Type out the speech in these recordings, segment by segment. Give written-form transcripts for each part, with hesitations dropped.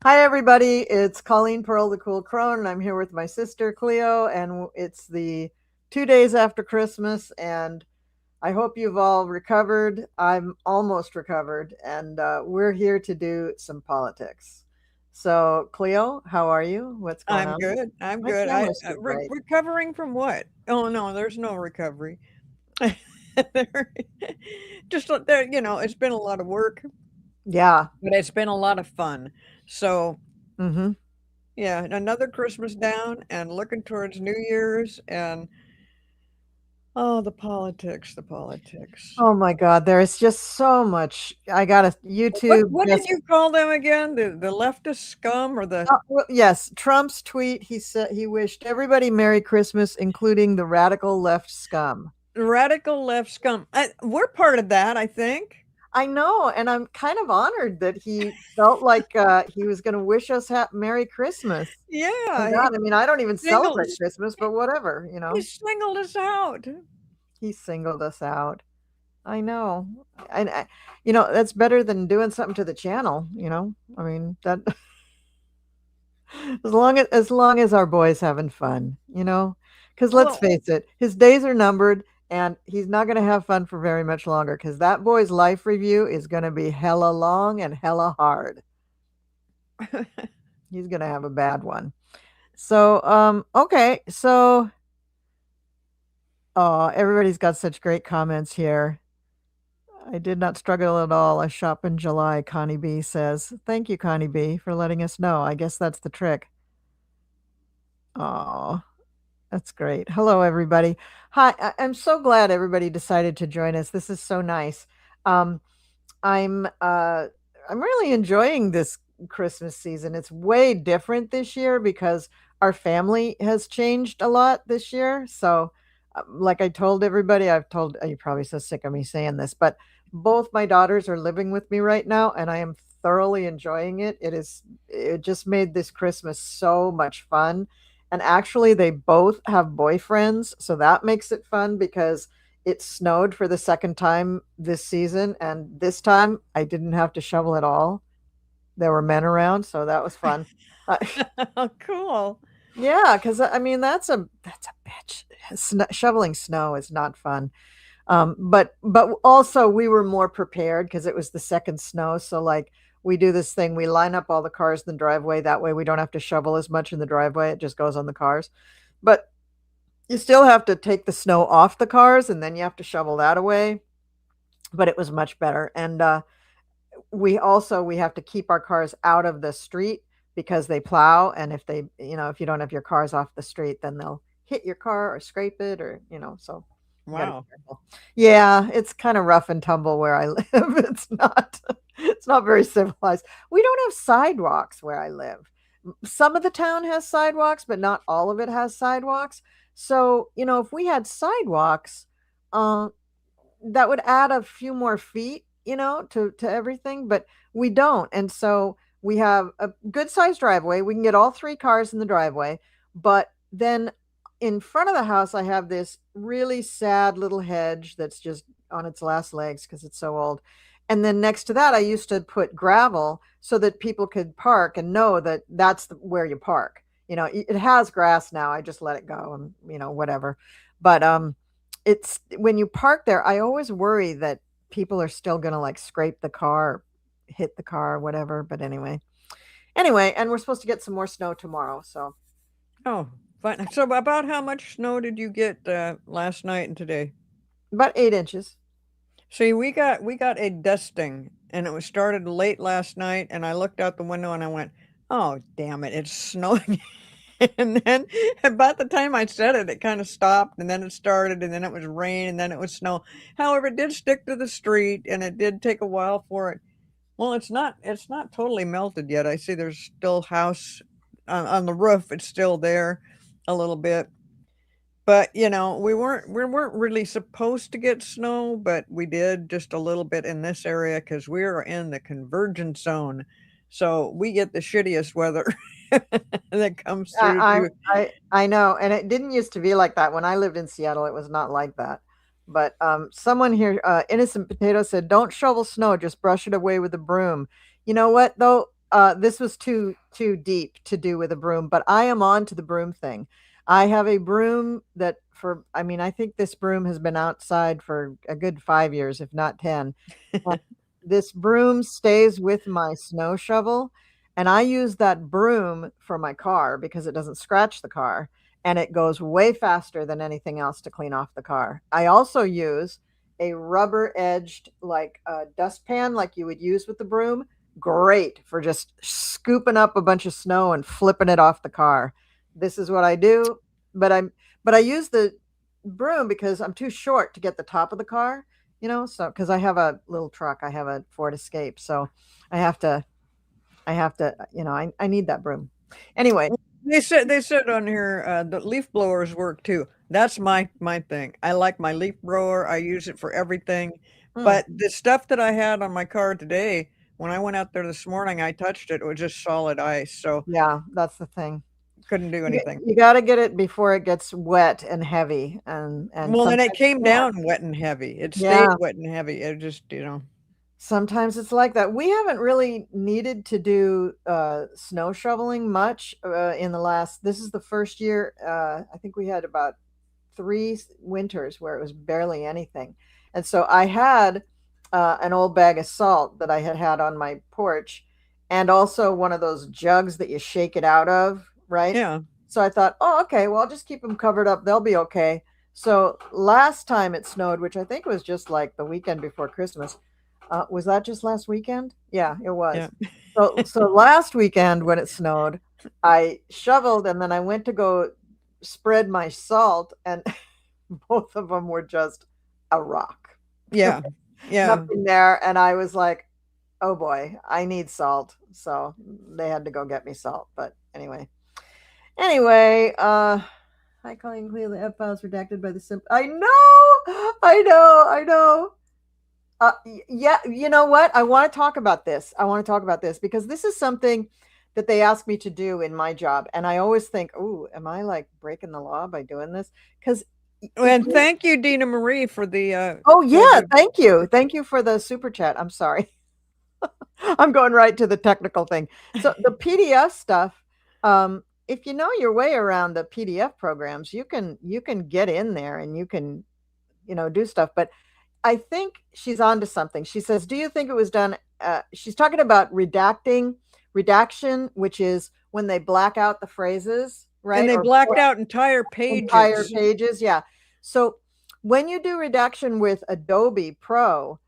Hi, everybody. It's Colleen Pearl, the Cool Crone, and I'm here with my sister, Cleo, and it's the 2 days after Christmas, and I hope you've all recovered. I'm almost recovered, and we're here to do some politics. So, Cleo, how are you? What's going I'm on? good. I'm My good. camera's too bright. Recovering from what? Oh no, there's no recovery. There- there, it's been a lot of work, Yeah. but it's been a lot of fun. So Mm-hmm. yeah, another Christmas down, and looking towards New Year's, and oh, the politics. Oh my God, there is just so much. I got to YouTube What did just. you call them again? The leftist scum or the Well, yes, Trump's tweet. He said he wished everybody Merry Christmas, including the radical left scum. radical left scum? We're part of that, I think. I know, and I'm kind of honored that he felt like he was going to wish us Merry Christmas. My Yeah, God, I mean, I don't even singled celebrate Christmas, but whatever, he singled us out. he singled us out. I know, and that's better than doing something to the channel. I mean that as long as our boy's having fun, because let's Well, face it, his days are numbered, and he's not going to have fun for very much longer because that boy's life review is going to be hella long and hella hard. He's going to have a bad one. So, okay, so everybody's got such great comments here. I did not struggle at all. I shop in July, Connie B says. Thank you, Connie B, for letting us know. I guess that's the trick. Oh, that's great. Hello, everybody. Hi, I'm so glad everybody decided to join us. This is so nice. Um, I'm uh, I'm really enjoying this Christmas season. It's way different this year because our family has changed a lot this year. So, like I told everybody, you're probably so sick of me saying this, but both my daughters are living with me right now, and I am thoroughly enjoying it. It just made this Christmas so much fun. And actually, they both have boyfriends, so that makes it fun because it snowed for the second time this season, and this time I didn't have to shovel at all. There were men around, so that was fun. Uh, cool. yeah, because I mean that's a bitch. Shoveling snow is not fun. But also we were more prepared because it was the second snow. So like we do this thing, we line up all the cars in the driveway. That way we don't have to shovel as much in the driveway. It just goes on the cars. But you still have to take the snow off the cars and then you have to shovel that away. But it was much better. And we have to keep our cars out of the street because they plow, and if you don't have your cars off the street, then they'll hit your car or scrape it, or so you got to be Wow. careful. Yeah, it's kind of rough and tumble where I live. It's not very civilized. We don't have sidewalks where I live. Some of the town has sidewalks, but not all of it has sidewalks. So if we had sidewalks, uh, that would add a few more feet, to everything, but we don't. And so we have a good sized driveway. We can get all three cars in the driveway, but then in front of the house I have this really sad little hedge that's just on its last legs because it's so old. And then next to that I used to put gravel so that people could park and know that where you park. It has grass now. I just let it go and whatever. But it's when you park there, I always worry that people are still going to like scrape the car, hit the car, whatever. But anyway, and we're supposed to get some more snow tomorrow. So Oh, fine. So about how much snow did you get last night and today? about 8 inches. See, we got a dusting, and it was started late last night. And I looked out the window and I went, "Oh, damn it! It's snowing." And then about the time I said it, it kind of stopped, and then it started, and then it was rain, and then it was snow. However, it did stick to the street, and it did take a while for it. Well, it's not totally melted yet. I see there's still house on the roof. It's still there a little bit. But, we weren't really supposed to get snow, but we did just a little bit in this area cuz we're in the convergence zone. So, we get the shittiest weather that comes through I, to I know, and it didn't used to be like that when I lived in Seattle. It was not like that. But someone here, Innocent Potato said, "Don't shovel snow, just brush it away with a broom." You know what though? this was too deep to do with a broom, but I am on to the broom thing. I have a broom that I mean, I think this broom has been outside for a good 5 years, if not 10. And this broom stays with my snow shovel, and I use that broom for my car because it doesn't scratch the car and it goes way faster than anything else to clean off the car. I also use a rubber edged like a dustpan like you would use with the broom. Great for just scooping up a bunch of snow and flipping it off the car. This is what I do, but I use the broom because I'm too short to get the top of the car, so because I have a little truck, I have a Ford Escape, so I have to I need that broom. Anyway, They said on here the leaf blowers work too. That's my thing. I like my leaf blower. I use it for everything. mm, But the stuff that I had on my car today, when I went out there this morning, I touched it. It was just solid ice, so yeah, that's the thing. couldn't do anything. You got to get it before it gets wet and heavy, and Well, and it sometimes it's came not. down wet and heavy. It stayed Yeah, wet and heavy. It just. sometimes it's like that. We haven't really needed to do snow shoveling much in the last. This is the first year. I think we had about 3 winters where it was barely anything, and so I had an old bag of salt that I had on my porch, and also one of those jugs that you shake it out of, right? Yeah. So I thought, oh, okay, well, I'll just keep them covered up. They'll be okay. So last time it snowed, which I think was just like the weekend before Christmas, was that just last weekend? Yeah, it Yeah. was. So last weekend when it snowed, I shoveled and then I went to go spread my salt, and both of them were just a rock. Yeah. Yeah. Nothing there. And I was like, oh boy, I need salt. So they had to go get me salt. But anyway, hi calling clear the F files redacted by the simp. I know. Yeah, you know what? I want to talk about this. I want to talk about this because this is something that they ask me to do in my job. And I always think, oh, am I like breaking the law by doing this? Because And thank you, Dina Marie, for the oh, yeah, thank you. Thank you for the super chat. I'm sorry. I'm going right to the technical thing. So the PDF stuff, if you know your way around the PDF programs, you can get in there and you can, do stuff. But I think she's onto something. She says, do you think it was done? She's talking about redaction, which is when they black out the phrases, right? and they Or blacked out entire pages. Yeah. So when you do redaction with Adobe Pro,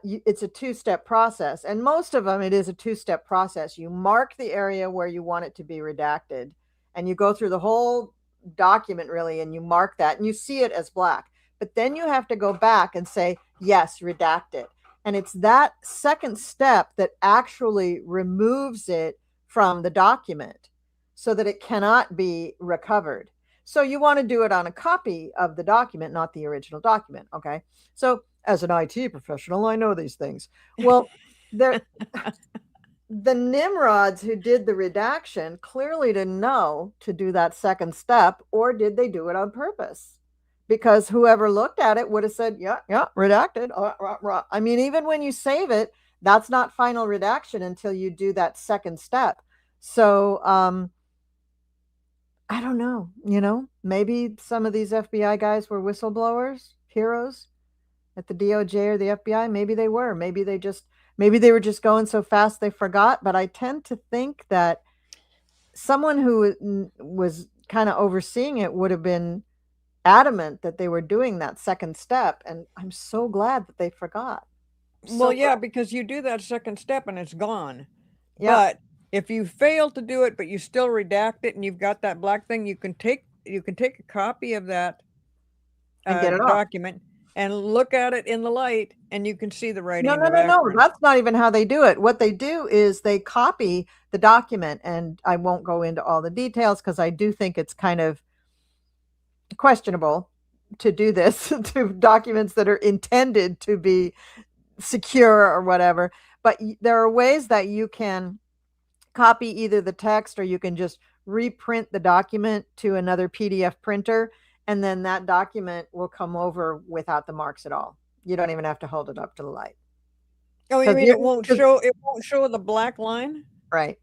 it's a two-step process. And most of them, it is a two-step process. You mark the area where you want it to be redacted, and you go through the whole document really, and you mark that, and you see it as black. But then you have to go back and say, yes, redact it. And it's that second step that actually removes it from the document so that it cannot be recovered. So you want to do it on a copy of the document, not the original document. Okay. So as an IT professional, I know these things. Well, the Nimrods who did the redaction clearly didn't know to do that second step, or did they do it on purpose? Because whoever looked at it would have said, yeah, redacted. I mean, even when you save it, that's not final redaction until you do that second step. So I don't know, maybe some of these FBI guys were whistleblowers, heroes at the DOJ or the FBI. Maybe they were. Maybe they were just going so fast they forgot. But I tend to think that someone who was kind of overseeing it would have been adamant that they were doing that second step, and I'm so glad that they forgot. Well, yeah, because you do that second step and it's gone. Yeah. But if you fail to do it, but you still redact it and you've got that black thing, you can take a copy of that and get it document and look at it in the light, and you can see the writing. No. That's not even how they do it. What they do is they copy the document, and I won't go into all the details because I do think it's kind of questionable to do this to documents that are intended to be secure or whatever. But there are ways that you can copy either the text, or you can just reprint the document to another PDF printer, and then that document will come over without the marks at all. You don't even have to hold it up to the light. Oh, you mean it won't show the black line? Right.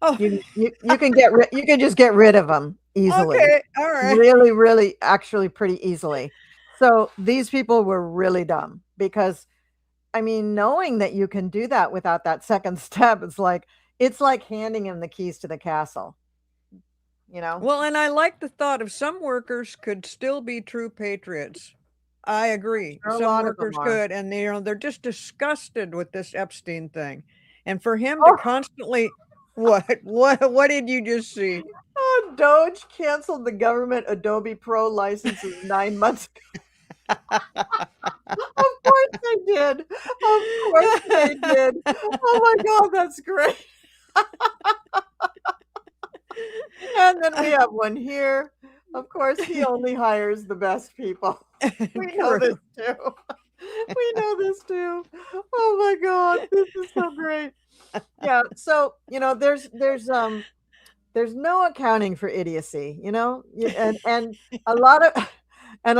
Oh, You can you can just get rid of them easily. okay. All right. Really, really, actually pretty easily. So these people were really dumb because, I mean, knowing that you can do that without that second step, it's like handing him the keys to the castle, you know? Well, and I like the thought of some workers could still be true patriots. I agree. Sure, a Some lot of them workers are. could, and they're just disgusted with this Epstein thing. And for him to Oh, constantly what did you just see? oh, Doge canceled the government Adobe Pro licenses 9 months ago. Of course they did. Of course they did. Oh my God, that's great. And then we have one here. Of course, he only hires the best people. We know True. this too. We know this too. Oh my God, this is so great. Yeah, so there's no accounting for idiocy, and a lot of and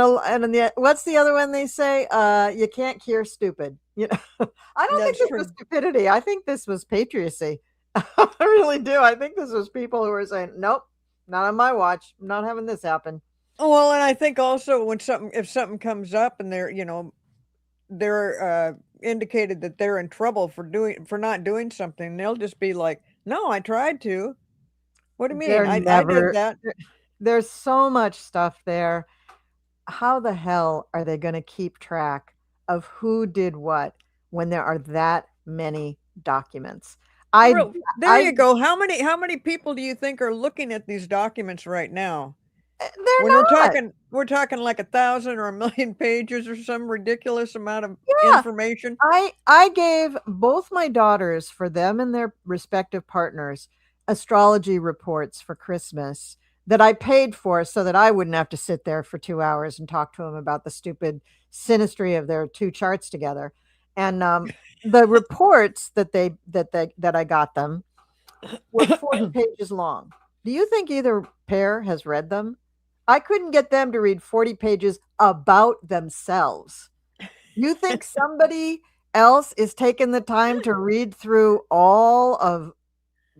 what's the other one they say? You can't cure stupid. I don't think That's this was true. stupidity. I think this was patriocy. I really do. I think this was people who were saying, "Nope, not on my watch. I'm not having this happen." Well, and I think also when if something comes up and they're indicated that they're in trouble for not doing something, they'll just be like, "No, I tried to. What do you mean? They're I did never. that." There's so much stuff there. How the hell are they going to keep track of who did what when there are that many documents? I Real there I you go. How many people do you think are looking at these documents right now? they're When not. we're talking like 1,000 or 1,000,000 pages or some ridiculous amount of Yeah. information. I gave both my daughters, for them and their respective partners, astrology reports for Christmas that I paid for so that I wouldn't have to sit there for 2 hours and talk to them about the stupid synastry of their 2 charts together. And the reports that I got them were 40 pages long. Do you think either pair has read them? I couldn't get them to read 40 pages about themselves. You think somebody else is taking the time to read through all of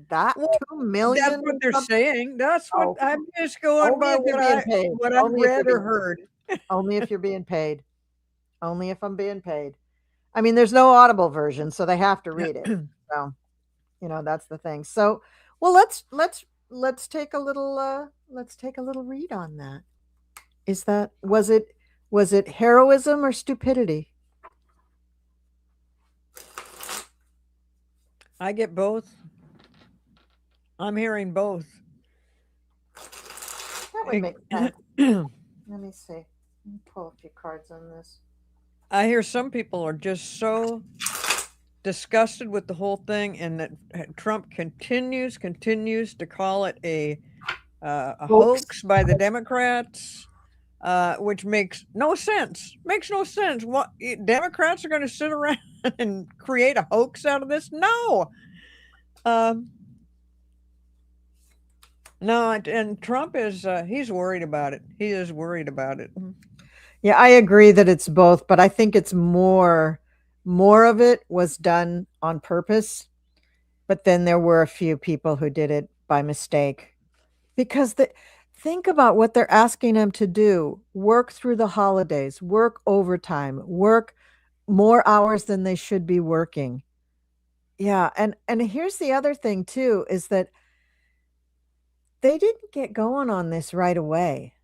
that Well, 2 that's million what and they're something? saying. That's what Oh, I'm just going only by if you're being paid. what I've Only if you're read or being heard. only if you're being paid. Only if I'm being paid. I mean, there's no Audible version, so they have to read it. So, that's the thing. So, well, let's take a little read on that. Is that was it heroism or stupidity? I get both. I'm hearing both. That would make sense. Let me see. Let me pull a few cards on this. I hear some people are just so disgusted with the whole thing, and that Trump continues to call it a Hoax. hoax by the Democrats, which makes no sense. Makes no sense. What Democrats are going to sit around and create a hoax out of this? No. Um, no, and Trump is he's worried about it. He is worried about it. Yeah, I agree that it's both, but I think it's more of it was done on purpose, but then there were a few people who did it by mistake. Because think about what they're asking them to do: work through the holidays, work overtime, work more hours than they should be working. Yeah, and here's the other thing too, is that they didn't get going on this right away.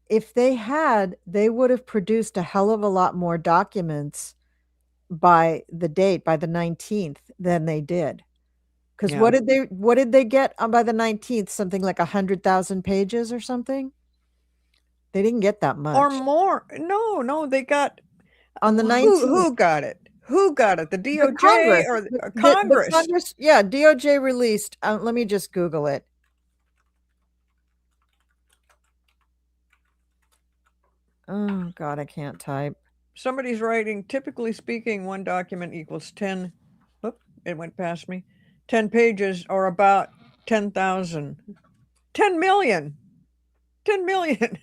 If they had, they would have produced a hell of a lot more documents by the 19th than they did. Because Yeah. what did they get by the 19th? Something like 100,000 pages or something? They didn't get that Or much. more. No, no, they got On the who 19th, who got it? Who got it? The the DOJ Congress, or the the Congress? Congress, yeah, DOJ released, let me just Google it. Oh God, I can't type. Somebody's writing, typically speaking, one document equals 10. Oop, it went past me. 10 pages or about 10,000. 10 million. 10 million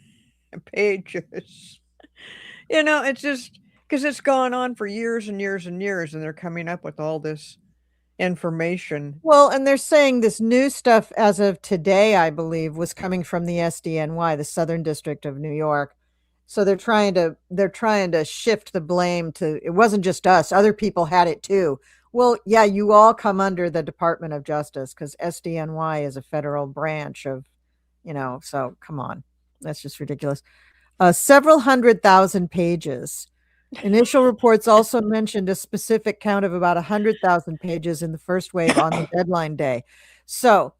pages. It's just because it's gone on for years and years and years, and they're coming up with all this information. Well, and they're saying this new stuff as of today, I believe, was coming from the SDNY, the Southern District of New York. So they're trying to shift the blame to it wasn't just us, other people had it too. Well, yeah, you all come under the Department of Justice because SDNY is a federal branch of, so come on. That's just ridiculous. Several 100,000 pages. Initial reports also mentioned a specific count of about 100,000 pages in the first wave on the deadline day. So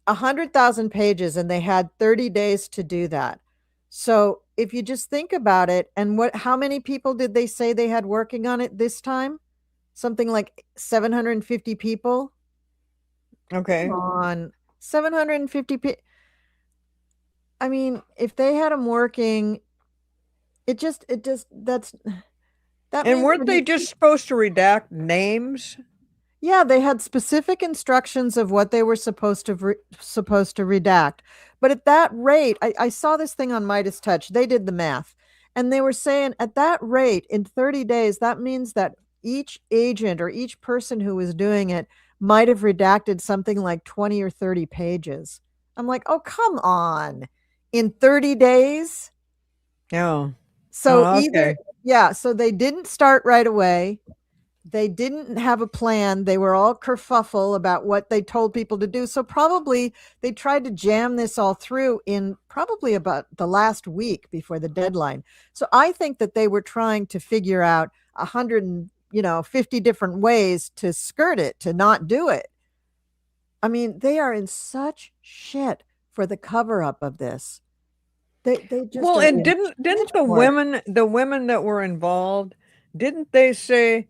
100,000 pages, and they had 30 days to do that. So if you just think about it, and how many people did they say they had working on it this time? Something like 750 people. Come Okay. on, 750 people. I mean, if they had them working, that And means weren't they just supposed to redact names? yeah, they had specific instructions of what they were supposed to redact. But at that rate, I saw this thing on Midas Touch. They did the math, and they were saying at that rate, in 30 days, that means that each agent or each person who was doing it might have redacted something like 20 or 30 pages. I'm like, oh, come on. In 30 days? No. So Oh, okay. so they didn't start right away. They didn't have a plan. They were all kerfuffle about what they told people to do. So probably they tried to jam this all through in probably about the last week before the deadline. So I think that they were trying to figure out 150 different ways to skirt it, to not do it. I mean, they are in such shit for the cover up of this. They just Well, are and in didn't shit for it. the women that were involved, didn't they say,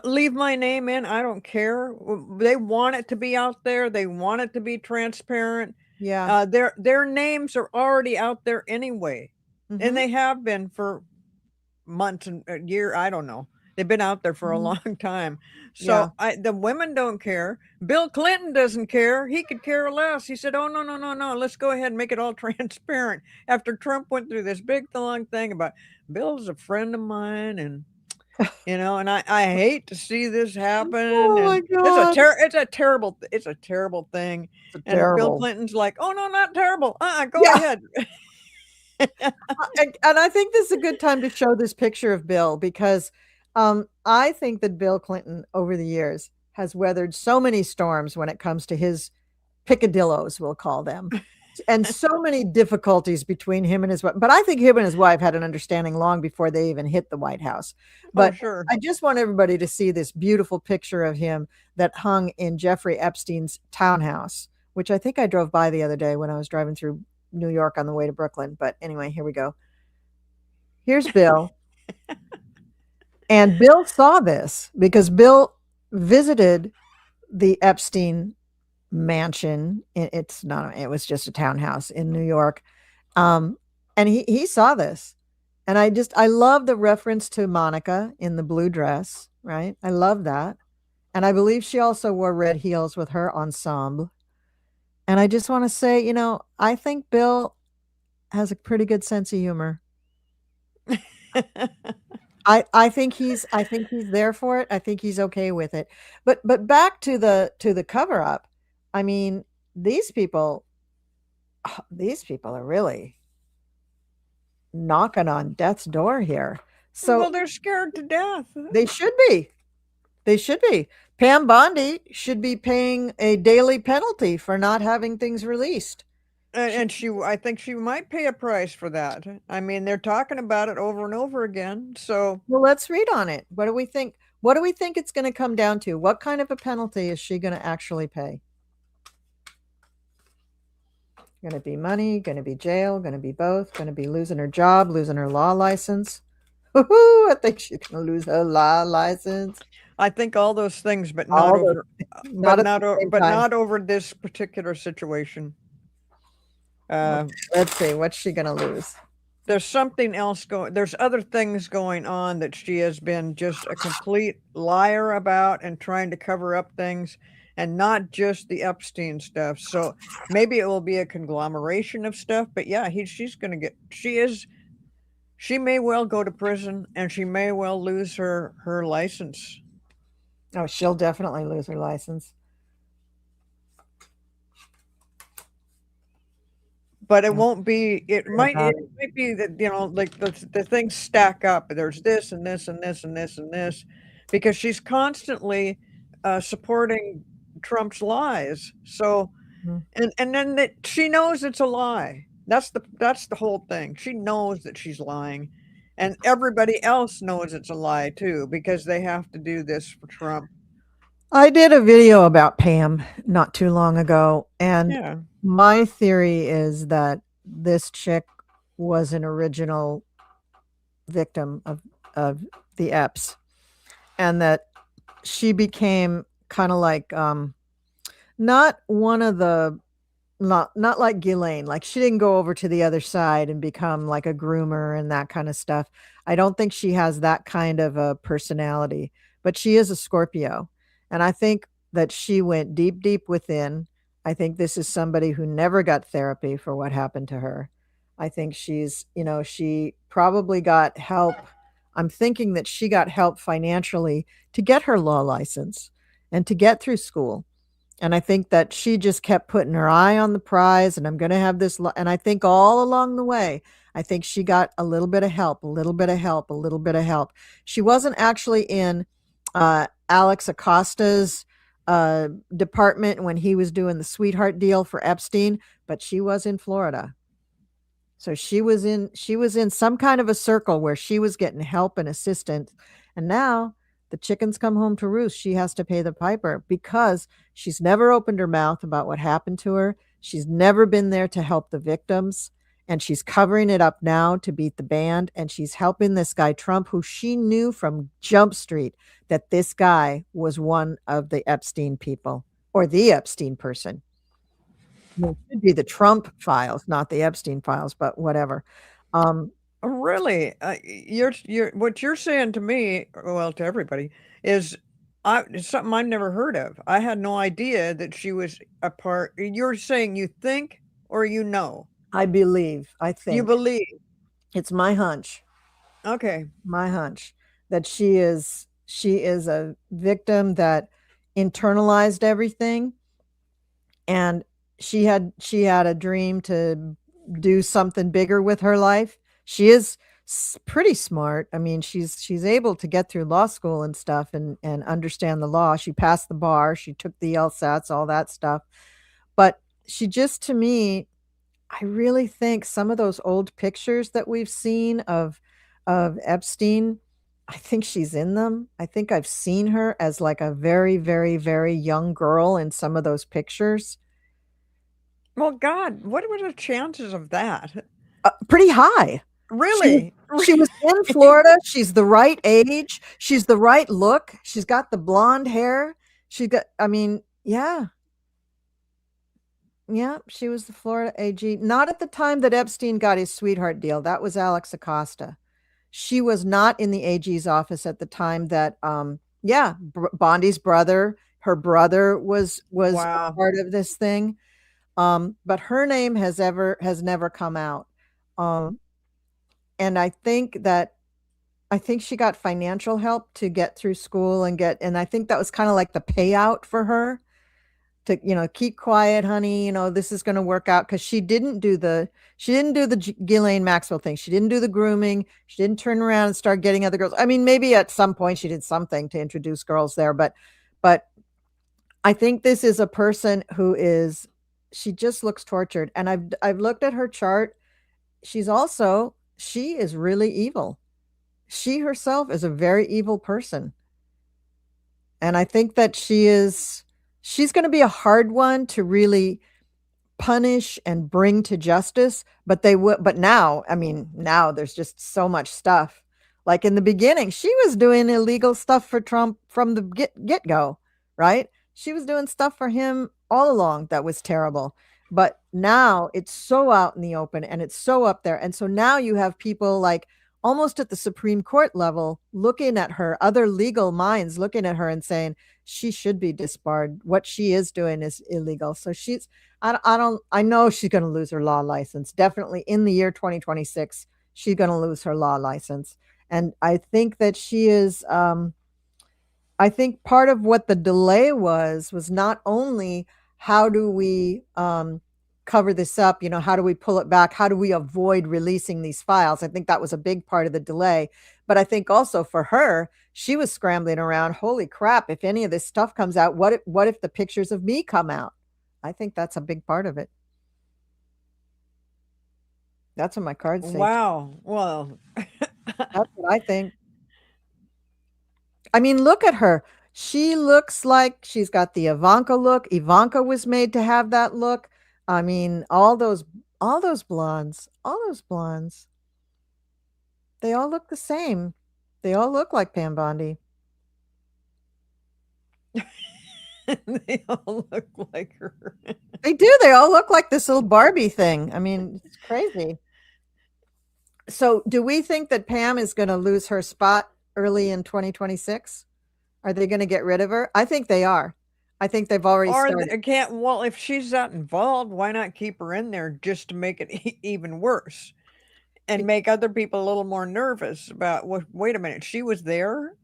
leave my name in, I don't care. They want it to be out there. They want it to be transparent. Yeah. Their names are already out there anyway, and Hmm. they have been for months and a year. I don't know. They've been out there for a Hmm. long time. Yeah. So the women don't care. Bill Clinton doesn't care. He could care less. He said, "Oh, no, no, no, no. Let's go ahead and make it all transparent." After Trump went through this big long thing about Bill's a friend of mine, and and I hate to see this happen, Oh my and God. it's a terrible thing. It's And Bill terrible. Clinton's like, "Oh no, not terrible. Go Yeah. ahead." And I think this is a good time to show this picture of Bill because I think that Bill Clinton over the years has weathered so many storms when it comes to his picadillos, we'll call them, and so many difficulties between him and his wife. But I think him and his wife had an understanding long before they even hit the White House. Oh, But sure. I just want everybody to see this beautiful picture of him that hung in Jeffrey Epstein's townhouse, which I think I drove by the other day when I was driving through New York on the way to Brooklyn. But anyway, here we go. Here's Bill. And Bill saw this because Bill visited the Epstein mansion. It's not, it was just a townhouse in New York. Um, and he saw this. And I love the reference to Monica in the blue dress, right? I love that. And I believe she also wore red heels with her ensemble. And I just want to say, I think Bill has a pretty good sense of humor. I think he's there for it. I think he's okay with it. But back to the cover up. I mean, these people these people are really knocking on death's door here. Well, So they're scared to death. they should be. They should be. Pam Bondi should be paying a daily penalty for not having things released. She, And I think she might pay a price for that. I mean, they're talking about it over and over again. So, well, let's read on it. What do we think? What do we think it's going to come down to? What kind of a penalty is she going to actually pay? Going to be money, going to be jail, going to be both, going to be losing her job, losing her law license. I think she's going to lose her law license. I think all those things, but not All the over, not at the same but time. not over this particular situation. Let's see, what's she going to lose? There's something else going. There's other things going on that she has been just a complete liar about and trying to cover up things, and not just the Epstein stuff. So maybe it will be a conglomeration of stuff. But yeah, she's going to get. She may well go to prison, and she may well lose her license. Oh, she'll definitely lose her license. But it I'm won't be, worried about it it. might be that, like the things stack up. There's this and this and this and this and this, because she's constantly supporting Trump's lies. So, Mhm. and then that she knows it's a lie. That's the whole thing. She knows that she's lying, and everybody else knows it's a lie too, because they have to do this for Trump. I did a video about Pam not too long ago, and Yeah. my theory is that this chick was an original victim of the Epps, and that she became kind of like not one of the not like Ghislaine, like, she didn't go over to the other side and become like a groomer and that kinda stuff. I don't think she has that kind of a personality, but she is a Scorpio, and I think that she went deep, deep within. I think this is somebody who never got therapy for what happened to her. I think she's she probably got help. I'm thinking that she got help financially to get her law license and to get through school. And I think that she just kept putting her eye on the prize, and I'm gonna have this lo and I think all along the way, I think she got a little bit of help, a little bit of help, a little bit of help. She wasn't actually in, Alex Acosta's, department when he was doing the sweetheart deal for Epstein, but she was in Florida. So she was in some kind of a circle where she was getting help and assistance, and now the chickens come home to roost. She has to pay the piper because she's never opened her mouth about what happened to her. She's never been there to help the victims, and she's covering it up now to beat the band, and she's helping this guy Trump, who she knew from Jump Street that this guy was one of the Epstein people or the Epstein person. Well, it should be the Trump files, not the Epstein files, but whatever. Um, Really? You're what you're saying to me, well, to everybody, is it's something I've never heard of. I had no idea that she was a part. You're saying you think or you know? I believe, I You think, believe. it's Okay. my hunch that she is a victim that internalized everything, and she had a dream to do something bigger with her life. She is pretty smart. I mean, she's able to get through law school and stuff and understand the law. She passed the bar, she took the LSATs, all that stuff. But she just to me, I really think some of those old pictures that we've seen of Epstein, I think she's in them. I think I've seen her as like a very, very, very young girl in some of those pictures. Well, God, what were the chances of that? Pretty high. She was Really? she was in Florida, she's the right age, she's the right look, she's got the blonde hair, she got I mean, yeah, yeah, she was the Florida AG. Not at the time that Epstein got his sweetheart deal, that was Alex Acosta. She was not in the AG's office at the time that, yeah, Bondi's brother, her brother was a Wow. part of this thing, but her name has never come out, um, and I think she got financial help to get through school and I think that was kinda like the payout for her to, "Keep quiet, honey, this is gonna work out because she didn't do the Ghislaine Maxwell thing. She didn't do the grooming. She didn't turn around and start getting other girls. I mean, maybe at some point she did something to introduce girls there, but I think this is a person who is she just looks tortured, and I've looked at her chart. She is really evil. She herself is a very evil person, and I think that she's gonna be a hard one to really punish and bring to justice, but now, I mean, now there's just so much stuff. Like in the beginning, she was doing illegal stuff for Trump from the get-go, right? She was doing stuff for him all along that was terrible. But now it's so out in the open and it's so up there. And so now you have people like almost at the Supreme Court level looking at her, other legal minds looking at her and saying she should be disbarred. What she is doing is illegal. So I know she's gonna lose her law license. Definitely in the year 2026, she's gonna lose her law license. And I think that she is, I think part of what the delay was not only how do we cover this up, how do we pull it back? How do we avoid releasing these files? I think that was a big part of the delay. But I think also for her, she was scrambling around. Holy crap! If any of this stuff comes out, what if the pictures of me come out? I think that's a big part of it. That's what my cards say. Wow. Well, That's what I think. I mean, look at her. She looks like she's got the Ivanka look. Ivanka was made to have that look. I mean, all those blondes, all those blondes, they all look the same. They all look like Pam Bondi. they all look like her. They do. They all look like this little Barbie thing. I mean, it's crazy. So, do we think that Pam is going to lose her spot early in 2026? Are they going to get rid of her? I think they are. I think they've already Or started. can't, well, if she's that involved, why not keep her in there just to make it even worse and make other people a little more nervous about what? Wait a minute, she was there.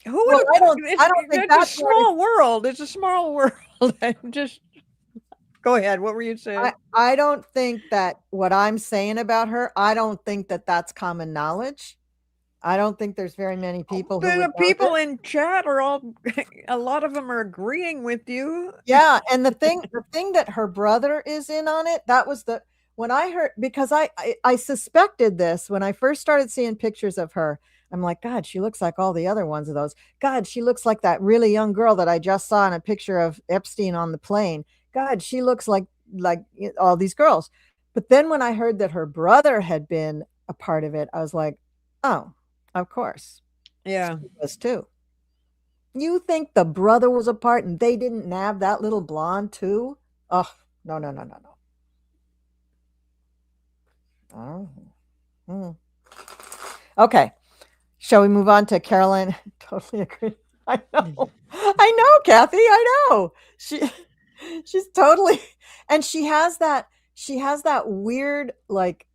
Who would Well, have? I don't think It's a that's what small world. It's a small world. Just go ahead. What were you saying? I don't think that what I'm saying about her, I don't think that that's common knowledge. I don't think there's very many people who would The know this. people in chat are all. A lot of them are agreeing with you. Yeah, and the thing that her brother is in on it, that was the when I heard because I suspected this when I first started seeing pictures of her. I'm like, God, she looks like all the other ones of those. God, she looks like that really young girl that I just saw in a picture of Epstein on the plane. God, she looks like all these girls. But then when I heard that her brother had been a part of it, I was like, oh, of course. Yeah. She was too. You think the brother was a part and they didn't nab that little blonde too? Oh, no, no, no, no, no. Oh. Mm. Okay. Shall we move on to Caroline? Totally agree. I know. I know, Kathy. I know. She's totally and she has that weird like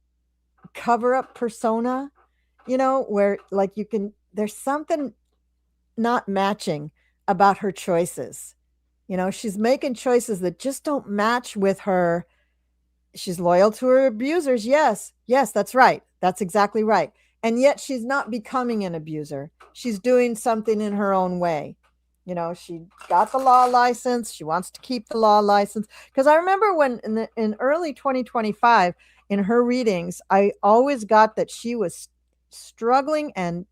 cover up persona, where like there's something not matching about her choices. She's making choices that just don't match with her. She's loyal to her abusers. Yes. Yes, that's right. That's exactly right. And yet she's not becoming an abuser. She's doing something in her own way. She got the law license. She wants to keep the law license. Because I remember when in early 2025, in her readings, I always got that she was struggling and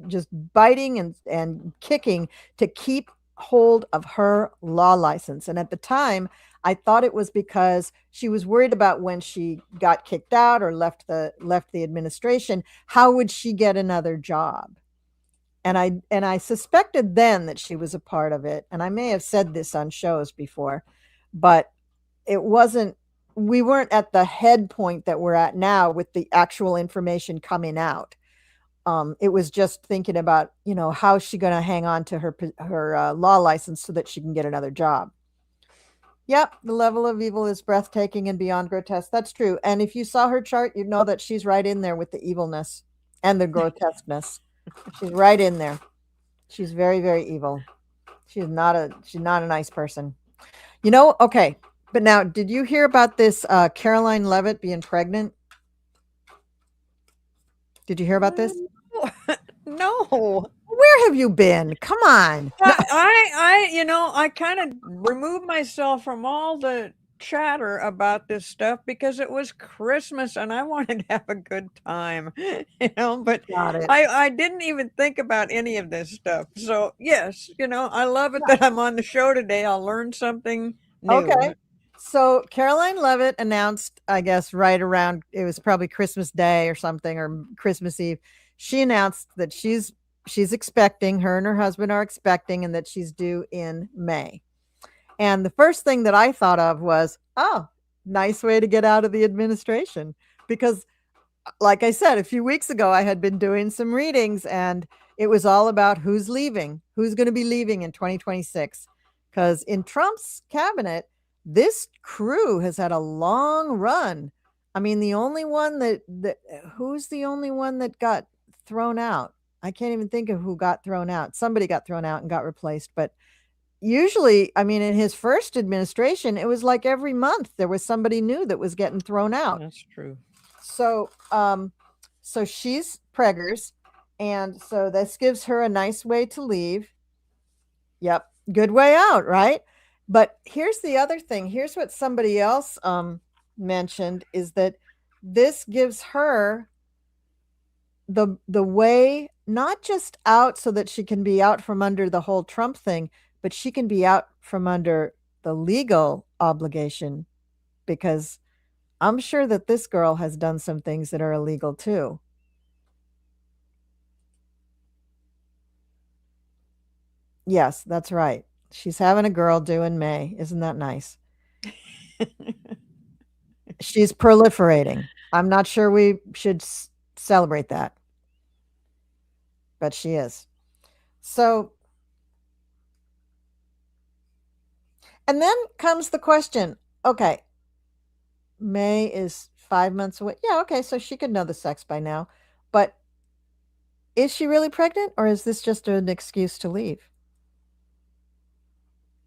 just biting and kicking to keep hold of her law license. And at the time, I thought it was because she was worried about when she got kicked out or left the administration, how would she get another job? And I suspected then that she was a part of it. And I may have said this on shows before, but it wasn't we weren't at the head point that we're at now with the actual information coming out. It was just thinking about, how's she going to hang on to her law license so that she can get another job. Yep, the level of evil is breathtaking and beyond grotesque. That's true. And if you saw her chart, you'd know that she's right in there with the evilness and the grotesqueness. She's right in there. She's very, very evil. She's not a nice person. Okay. But now, did you hear about this Caroline Levitt being pregnant? Did you hear about this? No. Where have you been? Come on. I kind of removed myself from all the chatter about this stuff because it was Christmas and I wanted to have a good time, but Got it. I didn't even think about any of this stuff. So yes, I love it that I'm on the show today. I'll learn something new. Okay. So Caroline Levitt announced, I guess, right around it was probably Christmas Day or something or Christmas Eve. She announced that she's expecting, her and her husband are expecting, and that she's due in May. And the first thing that I thought of was, oh, nice way to get out of the administration. Because, like I said, a few weeks ago, I had been doing some readings and it was all about who's leaving, who's going to be leaving in 2026. Because in Trump's cabinet, this crew has had a long run. I mean, the only one who's the only one that got thrown out? I can't even think of who got thrown out. Somebody got thrown out and got replaced, but usually, I mean, in his first administration, it was like every month there was somebody new that was getting thrown out. That's true. So, so she's preggers, and so this gives her a nice way to leave. Yep, good way out, right? But here's the other thing. Here's what somebody else mentioned is that this gives her the way not just out so that she can be out from under the whole Trump thing, but she can be out from under the legal obligation, because I'm sure that this girl has done some things that are illegal too. Yes, that's right. She's having a girl due in May. Isn't that nice? She's proliferating. I'm not sure we should celebrate that, but she is. So, and then comes the question, okay, May is 5 months away. Yeah, okay, so she could know the sex by now. But is she really pregnant, or is this just an excuse to leave?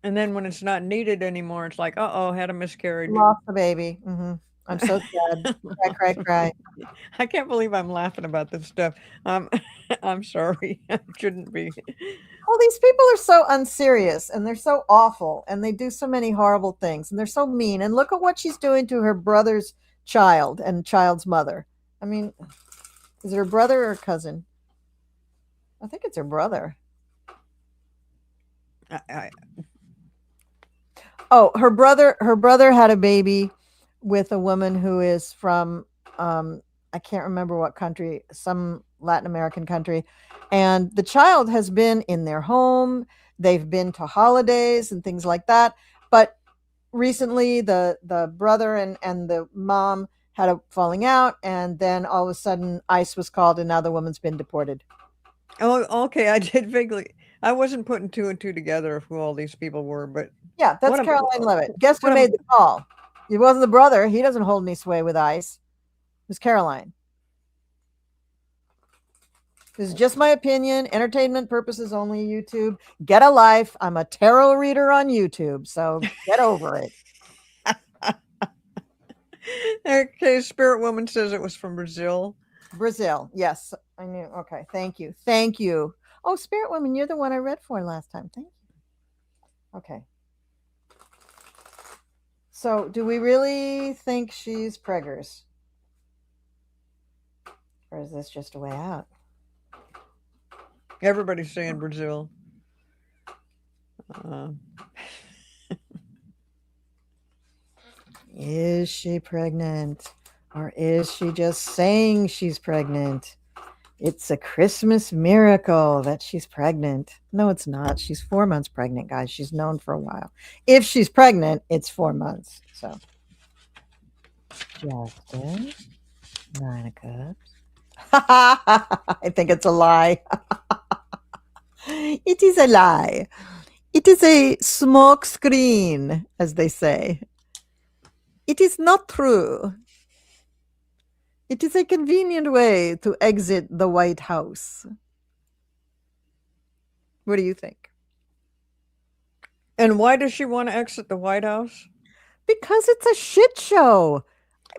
And then when it's not needed anymore, it's like, uh-oh, had a miscarriage. Lost the baby. I'm so sad. Cry, cry, cry. I can't believe I'm laughing about this stuff. I'm sorry. I shouldn't be. Well, these people are so unserious, and they're so awful, and they do so many horrible things, and they're so mean. And look at what she's doing to her brother's child and child's mother. I mean, is it her brother or cousin? I think it's her brother. Oh, her brother had a baby with a woman who is from I can't remember what country, some Latin American country. And the child has been in their home. They've been to holidays and things like that. But recently the brother and the mom had a falling out, and then all of a sudden ICE was called, and now the woman's been deported. Oh, okay. I did vaguely. I wasn't putting two and two together of who all these people were, but Yeah, that's Caroline Levitt. Guess who made the call? It wasn't the brother. He doesn't hold any sway with ICE. It was Caroline. This is just my opinion. Entertainment purposes only. YouTube. Get a life. I'm a tarot reader on YouTube, so get over it. Okay, Spirit Woman says it was from Brazil. Brazil. Yes, I knew. Okay, thank you. Thank you. Oh, Spirit Woman, you're the one I read for last time. Thank you. Okay. So, do we really think she's preggers? Or is this just a way out? Everybody's saying Brazil. Is she pregnant? Or is she just saying she's pregnant? It's a Christmas miracle that she's pregnant. No, it's not. She's 4 months pregnant, guys. She's known for a while. If she's pregnant, it's 4 months. So, Justin, 9 of Cups. I think it's a lie. It is a lie. It is a smoke screen, as they say. It is not true. It is a convenient way to exit the White House. What do you think? And why does she want to exit the White House? Because it's a shit show.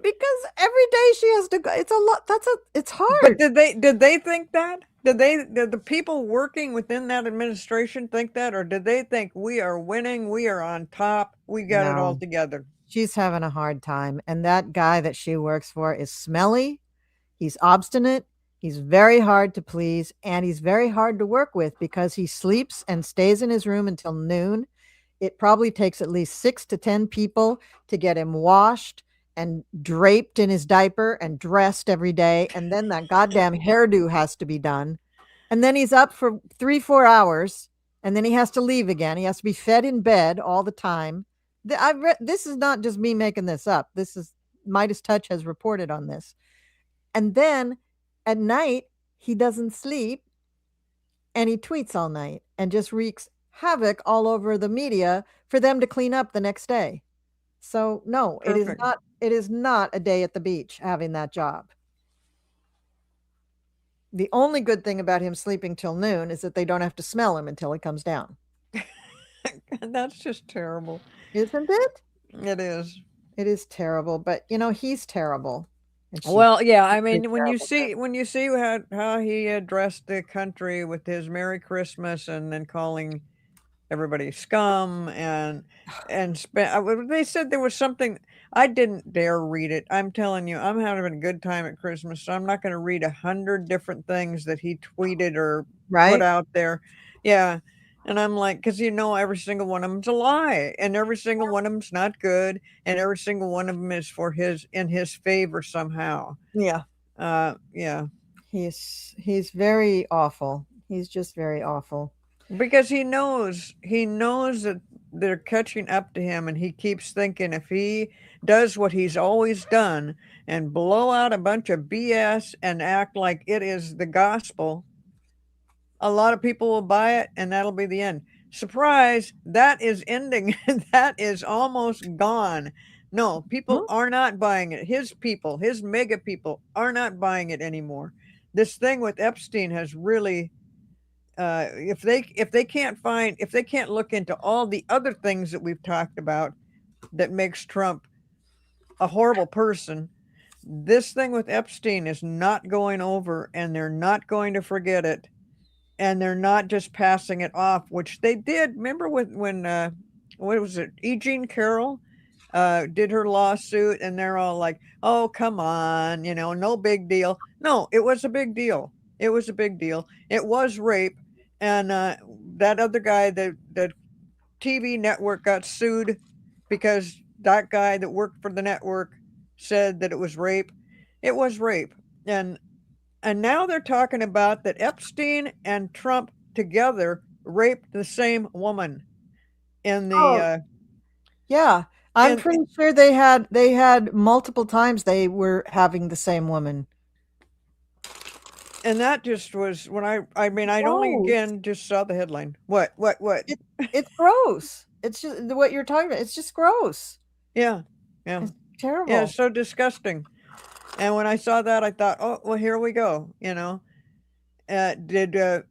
Because every day she has to go. It's a lot. It's hard. But did they think that? Did the people working within that administration think that, or did they think we are winning, we are on top, we got it all together? She's having a hard time, and that guy that she works for is smelly. He's obstinate. He's very hard to please, and he's very hard to work with because he sleeps and stays in his room until noon. It probably takes at least 6 to 10 people to get him washed and draped in his diaper and dressed every day. And then that goddamn hairdo has to be done. And then he's up for 3-4 hours, and then he has to leave again. He has to be fed in bed all the time. This is not just me making this up. This is Midas Touch has reported on this. And then at night, he doesn't sleep, and he tweets all night and just wreaks havoc all over the media for them to clean up the next day. So no, it is not a day at the beach having that job. The only good thing about him sleeping till noon is that they don't have to smell him until he comes down. That's just terrible. Isn't it? It is. It is terrible, but he's terrible. And she's Well, yeah, I pretty mean, terrible too. when you see how he addressed the country with his Merry Christmas and then calling everybody scum and they said there was something. I didn't dare read it. I'm telling you, I'm having a good time at Christmas, so I'm not going to read 100 different things that he tweeted or put Right? out there. Yeah. And I'm like, because every single one of them's a lie, and every single one of them's not good, and every single one of them is in his favor somehow. Yeah. Yeah, He's very awful. He's just very awful. because he knows that they're catching up to him, and he keeps thinking if he does what he's always done and blow out a bunch of BS and act like it is the gospel, a lot of people will buy it, and that'll be the end. Surprise, that is ending. That is almost gone. No, people Mhm. are not buying it. His people, his mega people, are not buying it anymore. This thing with Epstein has really, if they can't look into all the other things that we've talked about that makes Trump a horrible person, this thing with Epstein is not going over, and they're not going to forget it, and they're not just passing it off, which they did. Remember when what was it? E. Jean Carroll did her lawsuit, and they're all like, "Oh, come on, no big deal." No, it was a big deal. It was a big deal. It was rape, and that other guy, the TV network, got sued because that guy that worked for the network said that it was rape. It was rape, and now they're talking about that Epstein and Trump together raped the same woman in the Oh, yeah. I'm in pretty sure they had multiple times they were having the same woman. and that just was when I mean I'd only Gross. again just saw the headline. What? It it's gross. It's just what you're talking about. It's just gross. Yeah. Yeah. It's Yeah, terrible. it's so disgusting. And when I saw that I thought, "Oh, well, here we go." Did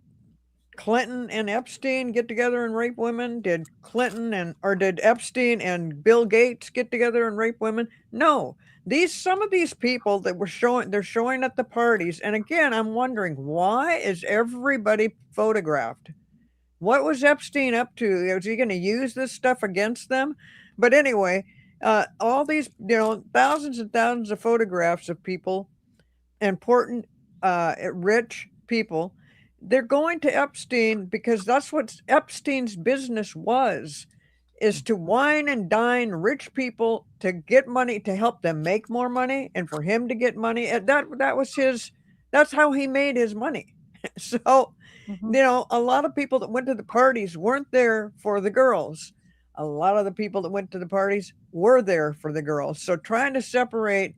Clinton and Epstein get together and rape women? Did Epstein and Bill Gates get together and rape women? No. Some of these people that they're showing at the parties, and again, I'm wondering, why is everybody photographed? What was Epstein up to? Was he going to use this stuff against them? But anyway, all these, thousands and thousands of photographs of people, important, rich people, they're going to Epstein because that's what Epstein's business was, is to wine and dine rich people to get money, to help them make more money, and for him to get money. And that was that's how he made his money. So, Mhm. a lot of people that went to the parties weren't there for the girls. A lot of the people that went to the parties were there for the girls. So trying to separate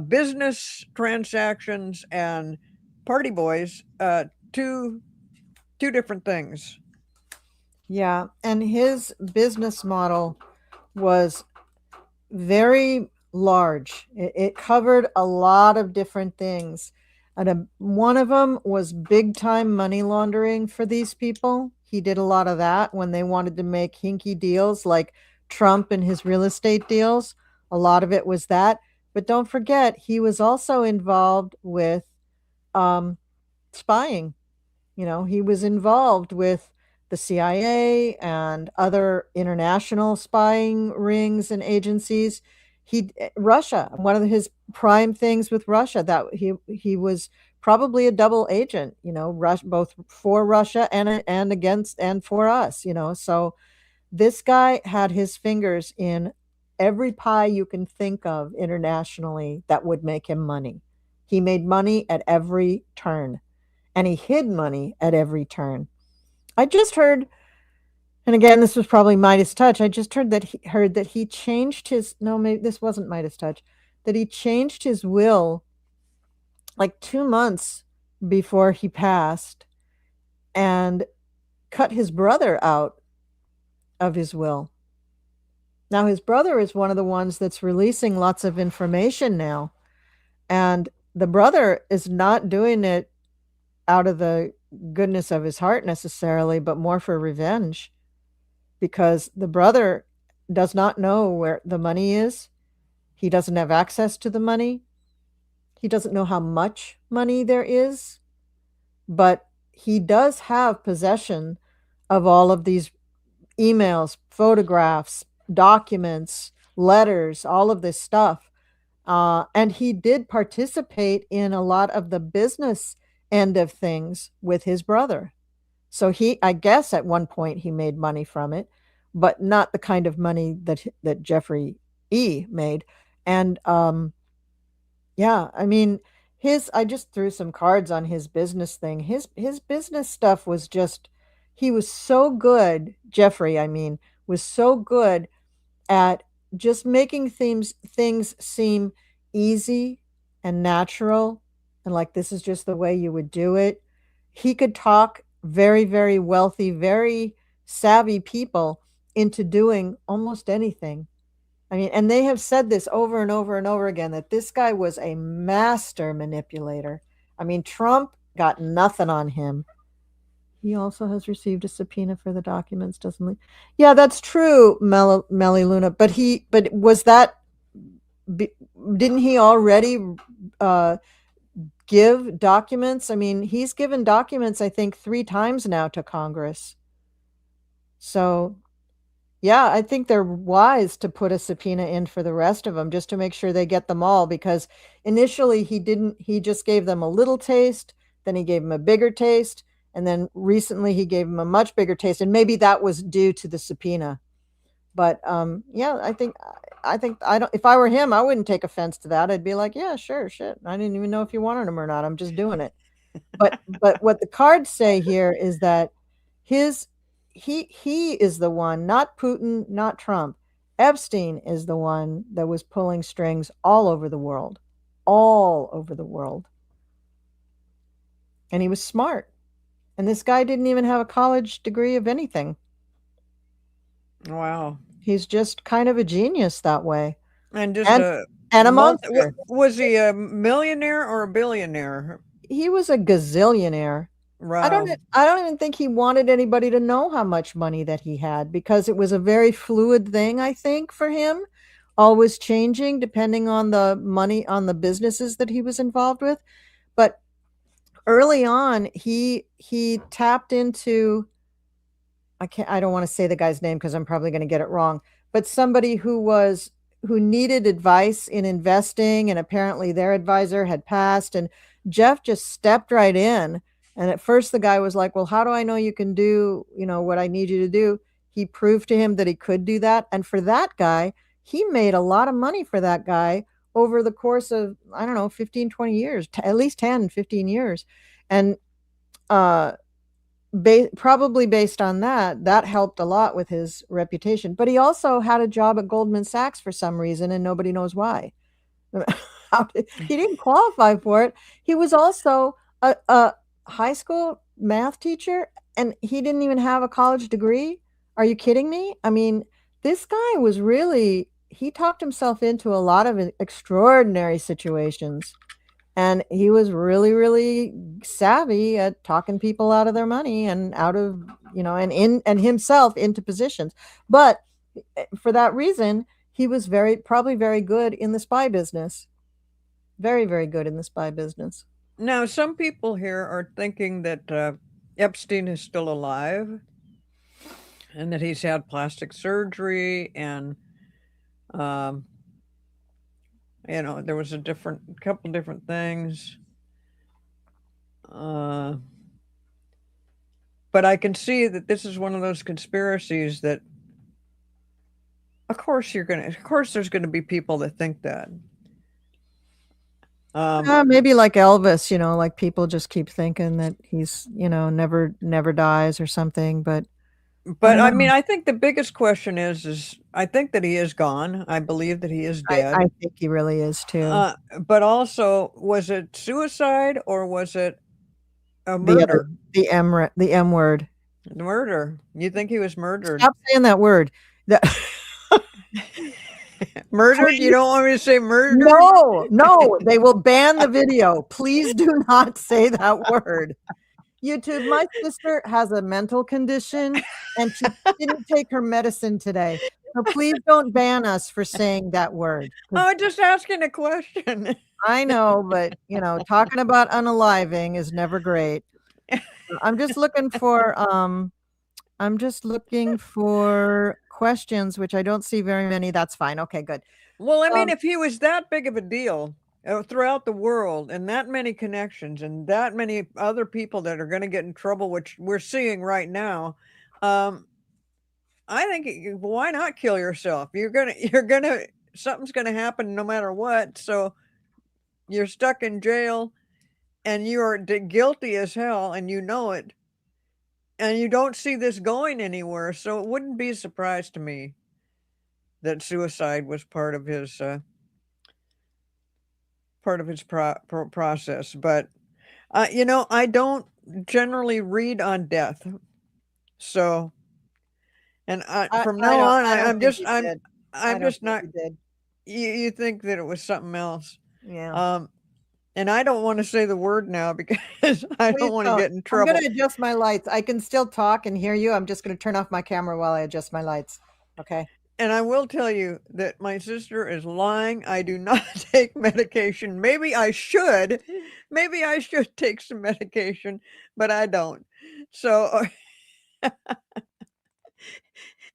business transactions and party boys, two different things. Yeah, and his business model was very large. It covered a lot of different things. And one of them was big time money laundering for these people. He did a lot of that when they wanted to make hinky deals like Trump and his real estate deals. A lot of it was that. But don't forget, he was also involved with um, spying. He was involved with the CIA and other international spying rings and agencies. Russia, one of his prime things with Russia, that he was probably a double agent, both for Russia and against and for us, So this guy had his fingers in every pie you can think of internationally that would make him money. He made money at every turn, and he hid money at every turn. I just heard, and again, this was probably Midas touch. I just heard that he changed his, no, maybe this wasn't Midas touch, that he changed his will like 2 months before he passed and cut his brother out of his will. Now his brother is one of the ones that's releasing lots of information now, and the brother is not doing it out of the goodness of his heart necessarily, but more for revenge, because the brother does not know where the money is. He doesn't have access to the money. He doesn't know how much money there is, but he does have possession of all of these emails, photographs, documents, letters, all of this stuff. And he did participate in a lot of the business end of things with his brother. So I guess at one point he made money from it, but not the kind of money that Jeffrey E. made. And yeah, I mean, I just threw some cards on his business thing. His business stuff was just, he was so good, Jeffrey, I mean, was so good at just making things seem easy and natural, and like this is just the way you would do it. He could talk very, very wealthy, very savvy people into doing almost anything. I mean, and they have said this over and over and over again, that this guy was a master manipulator. I mean, Trump got nothing on him. He also has received a subpoena for the documents, doesn't he? Yeah, that's true, Melly Luna. But was that, didn't he already give documents? I mean, he's given documents, I think, 3 times now to Congress. So yeah, I think they're wise to put a subpoena in for the rest of them, just to make sure they get them all, because initially he just gave them a little taste, then he gave them a bigger taste, and then recently he gave them a much bigger taste, and maybe that was due to the subpoena. But yeah, I think I don't, if I were him, I wouldn't take offense to that. I'd be like, yeah, sure, shit. I didn't even know if you wanted them or not. I'm just doing it. But what the cards say here is that he is the one, not Putin, not Trump. Epstein is the one that was pulling strings all over the world, all over the world. And he was smart. And this guy didn't even have a college degree of anything. Wow. He's just kind of a genius that way. And just And a monster. Was he a millionaire or a billionaire? He was a gazillionaire. Wow. I don't even think he wanted anybody to know how much money that he had, because it was a very fluid thing, I think, for him, always changing depending on the money, on the businesses that he was involved with. But early on, he tapped into, I don't want to say the guy's name because I'm probably going to get it wrong, but somebody who needed advice in investing, and apparently their advisor had passed, and Jeff just stepped right in. And at first the guy was like, well, how do I know you can do, what I need you to do? He proved to him that he could do that. And for that guy, he made a lot of money for that guy over the course of, I don't know, 15, 20 years, at least 10, 15 years. And probably based on that helped a lot with his reputation. But he also had a job at Goldman Sachs for some reason, and nobody knows why. He didn't qualify for it. He was also a high school math teacher, and he didn't even have a college degree. Are you kidding me? I mean, this guy was really, he talked himself into a lot of extraordinary situations, and he was really, really savvy at talking people out of their money and out of, and himself into positions. But for that reason, he was probably very good in the spy business. Very, very good in the spy business. Now, some people here are thinking that Epstein is still alive and that he's had plastic surgery, and there was a couple different things. But I can see that this is one of those conspiracies that, of course there's going to be people that think that. Maybe like Elvis, like people just keep thinking that he's, never dies or something. But I mean, I think the biggest question is I think that he is gone. I believe that he is dead. I think he really is too. But also, was it suicide or was it a murder? The M word. Murder. You think he was murdered? Stop saying that word. Murdered? You don't want me to say murder? No, they will ban the video. Please do not say that word. YouTube, my sister has a mental condition and she didn't take her medicine today. So please don't ban us for saying that word. Oh, just asking a question. I know, but talking about unaliving is never great. I'm just looking for questions, which I don't see very many. That's fine. Okay, good. Well, I mean, Um, if he was that big of a deal throughout the world and that many connections and that many other people that are going to get in trouble, which we're seeing right now, I think why not kill yourself? Something's gonna happen no matter what. So you're stuck in jail and you're guilty as hell and you know it and you don't see this going anywhere. So it wouldn't be a surprise to me that suicide was part of his process. But I don't generally read on death. So, and from now on, I don't I'm think just you I'm did. I I'm don't just think not. you did. You think that it was something else. Yeah. And I don't want to say the word now because I Please don't want to don't. get in I'm going trouble. to adjust my lights. I can still talk and hear you. I'm just going to turn off my camera while I adjust my lights. Okay. And I will tell you that my sister is lying. I do not take medication. Maybe I should. Maybe I should take some medication, but I don't. So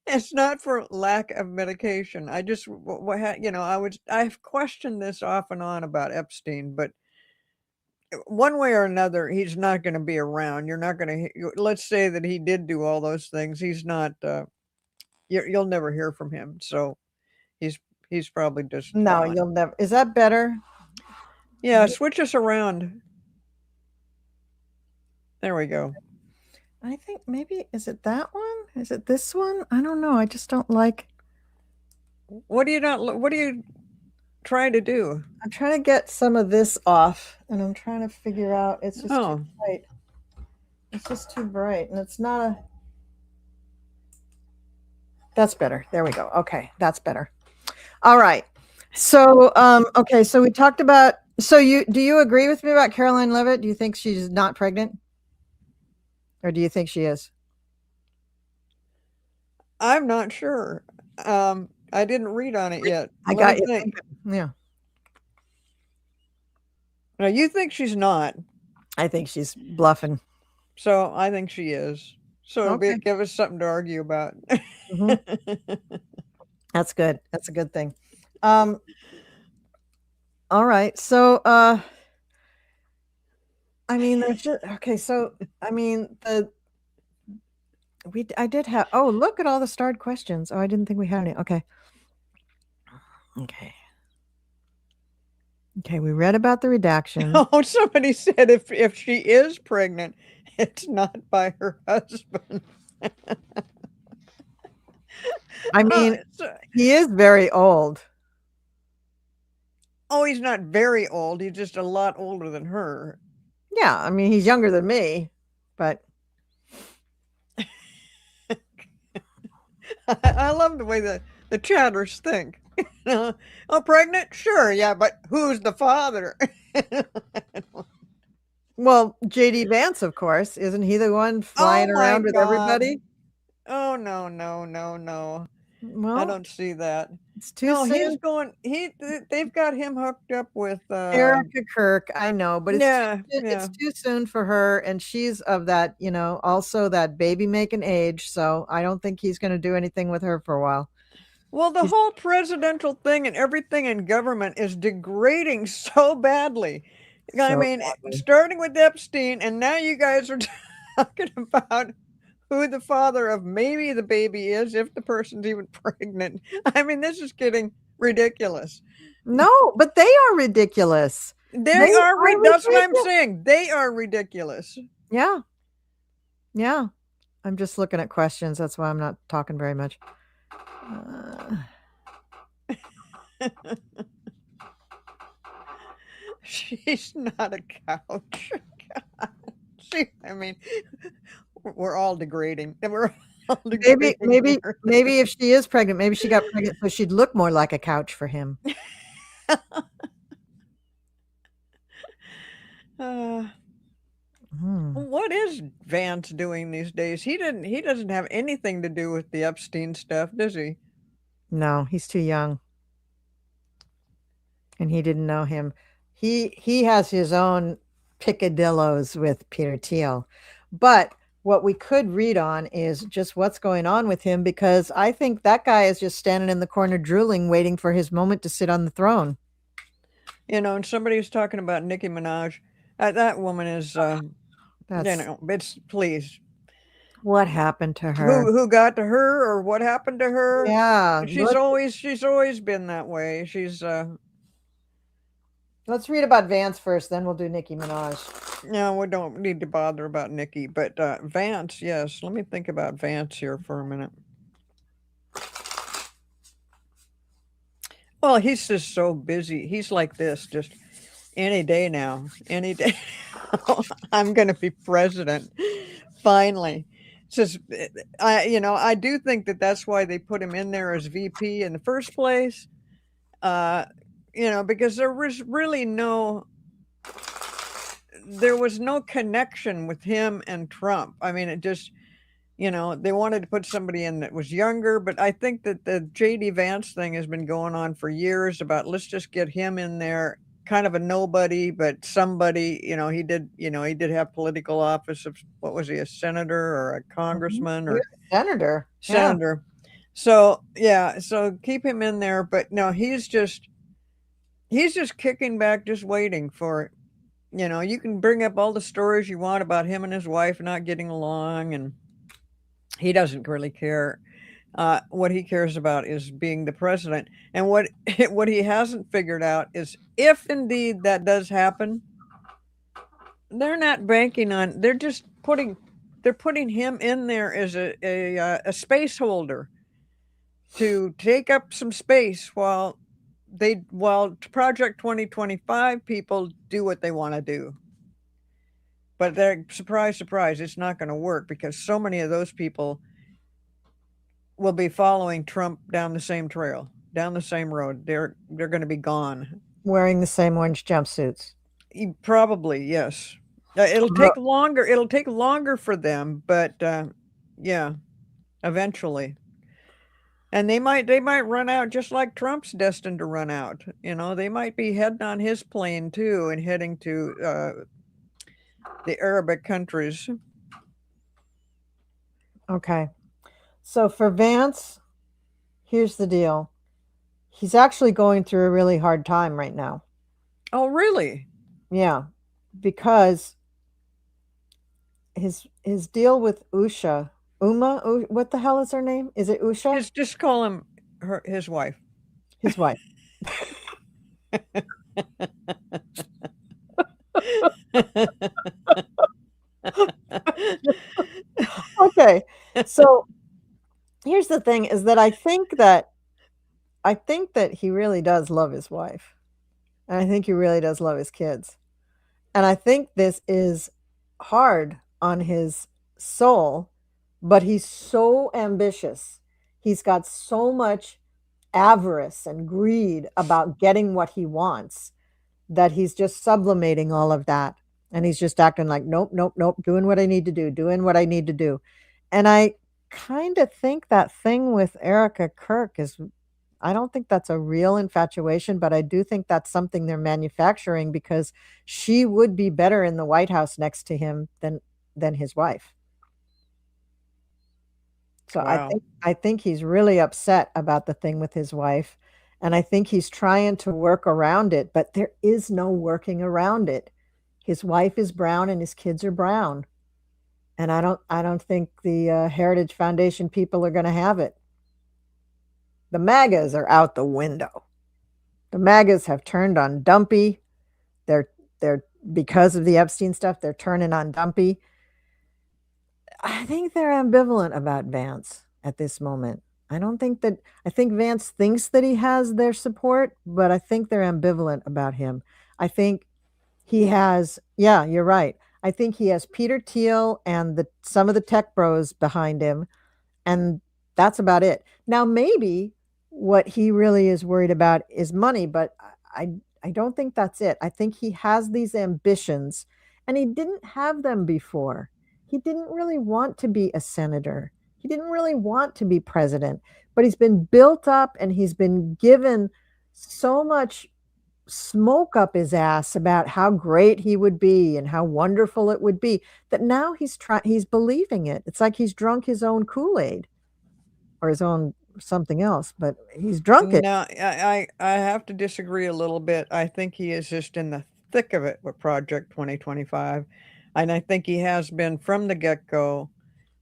it's not for lack of medication. I just, I've questioned this off and on about Epstein, but one way or another, he's not going to be around. You're not going to, let's say that he did do all those things. He's not, you'll never hear from him. So he's, he's probably just No, gone. you'll never. Is that better? Yeah, switch us around. There we go. I think maybe, is it that one? Is it this one? I don't know. I just don't like. What do you try to do? I'm trying to get some of this off and I'm trying to figure out. It's just Oh, too bright. It's just too bright and it's not a. That's better. There we go. Okay, that's better. All right. So, okay, so we talked about. So, do you agree with me about Caroline Levitt? Do you think she's not pregnant, or do you think she is? I'm not sure. I didn't read on it yet. I Let me got you think. thinking. Yeah, Now you think she's not, I think she's bluffing. so I think she is. So Okay, give us something to argue about. mhm. That's good. That's a good thing. All right. So, I mean, there's just okay. So, I mean, I did have. Oh, look at all the starred questions. Oh, I didn't think we had any. Okay. Okay. Okay, we read about the redaction. Oh, somebody said if she is pregnant, it's not by her husband. I mean, he is very old. Oh, he's not very old. He's just a lot older than her. Yeah, I mean, he's younger than me, but I love the way the chatters think. Oh, pregnant? Sure, yeah, but who's the father? well, JD Vance, of course, isn't he the one flying around with everybody? Oh no, no, no, no. I Well, don't see that. it's too No, he's soon. going they've got him hooked up with Erica Kirk, I know, but yeah, it's yeah. too soon for her, and she's of that, also that baby making age. So I don't think he's going to do anything with her for a while. Well, the He's whole presidential thing and everything in government is degrading so badly. I so mean, badly. starting with Epstein, and now you guys are talking about who the father of maybe the baby is, if the person's even pregnant. I mean, this is getting ridiculous. No, but they are ridiculous. They are That's what I'm ridiculous. saying. They are ridiculous. Yeah. Yeah. I'm just looking at questions. That's why I'm not talking very much. She's not a couch. I mean, we're all degrading. We're all degrading. Maybe if she is pregnant, maybe she got pregnant so she'd look more like a couch for him. Hmm. What is Vance doing these days? He doesn't have anything to do with the Epstein stuff, does he? No, he's too young, and he didn't know him. He has his own picadillos with Peter Thiel, but what we could read on is just what's going on with him, because I think that guy is just standing in the corner drooling, waiting for his moment to sit on the throne. And somebody was talking about Nicki Minaj. That woman is, That's it's please. what happened to her. Who got to her or what happened to her? Yeah, She's always been that way. let's read about Vance first, then we'll do Nicki Minaj. No, we don't need to bother about Nikki, but Vance, yes. Let me think about Vance here for a minute. Well, he's just so busy. He's like this, just any day now. Any day. I'm going to be president. Finally. It's just, I do think that that's why they put him in there as VP in the first place. Because there was no connection with him and Trump. I mean, it just, they wanted to put somebody in that was younger, but I think that the JD Vance thing has been going on for years about let's just get him in there, kind of a nobody, but somebody, he did have political office of, what was he, a senator or a congressman He or was a senator. Yeah. senator. So, yeah, so keep him in there, but no, he's just kicking back, just waiting for, you can bring up all the stories you want about him and his wife not getting along, and he doesn't really care. What he cares about is being the president. And what what he hasn't figured out is if indeed that does happen, they're not banking on. They're putting him in there as a space holder to take up some space while Project 2025 people do what they want to do. But they're surprise, surprise, it's not going to work because so many of those people will be following Trump down the same trail, down the same road. They're going to be gone. Wearing the same orange jumpsuits. Probably, yes. It'll take longer. It'll take longer for them, but yeah, eventually. And they might run out just like Trump's destined to run out. They might be heading on his plane too and heading to the Arabic countries. Okay. So for Vance, here's the deal. He's actually going through a really hard time right now. Oh, really? Yeah. Because his deal with what the hell is her name? Is it Usha? Just call him his wife. His wife. Okay. So here's the thing is that I think that he really does love his wife. And I think he really does love his kids. And I think this is hard on his soul, but he's so ambitious. He's got so much avarice and greed about getting what he wants that he's just sublimating all of that. And he's just acting like, nope, nope, nope, doing what I need to do, doing what I need to do. And I kind of think that thing with Erica Kirk is, I don't think that's a real infatuation, but I do think that's something they're manufacturing because she would be better in the White House next to him than his wife. So Wow. I think he's really upset about the thing with his wife, and I think he's trying to work around it, but there is no working around it. His wife is brown and his kids are brown. And I don't think the Heritage Foundation people are going to have it. The MAGAs are out the window. The MAGAs have turned on Dumpy. They're because of the Epstein stuff, they're turning on Dumpy. I think they're ambivalent about Vance at this moment. I think Vance thinks that he has their support, but I think they're ambivalent about him. I think he has, yeah, you're right. I think he has Peter Thiel and some of the tech bros behind him, and that's about it. Now, maybe what he really is worried about is money, but I don't think that's it. I think he has these ambitions, and he didn't have them before. He didn't really want to be a senator. He didn't really want to be president, but he's been built up and he's been given so much smoke up his ass about how great he would be and how wonderful it would be that now he's believing it. It's like he's drunk his own Kool-Aid or his own something else, but he's drunk it. No, I have to disagree a little bit. I think he is just in the thick of it with Project 2025, and I think he has been from the get-go.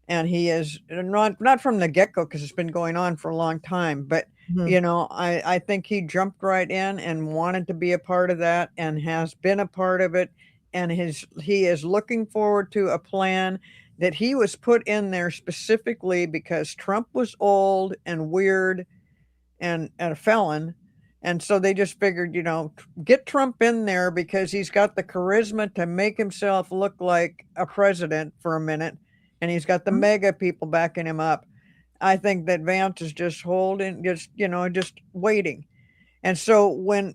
And he is not from the get-go because it's been going on for a long time, but Mhm. I think he jumped right in and wanted to be a part of that and has been a part of it, and he is looking forward to a plan that he was put in there specifically because Trump was old and weird and a felon, and so they just figured, get Trump in there because he's got the charisma to make himself look like a president for a minute, and he's got the mega people backing him up. I think that Vance is just holding, just waiting. And so when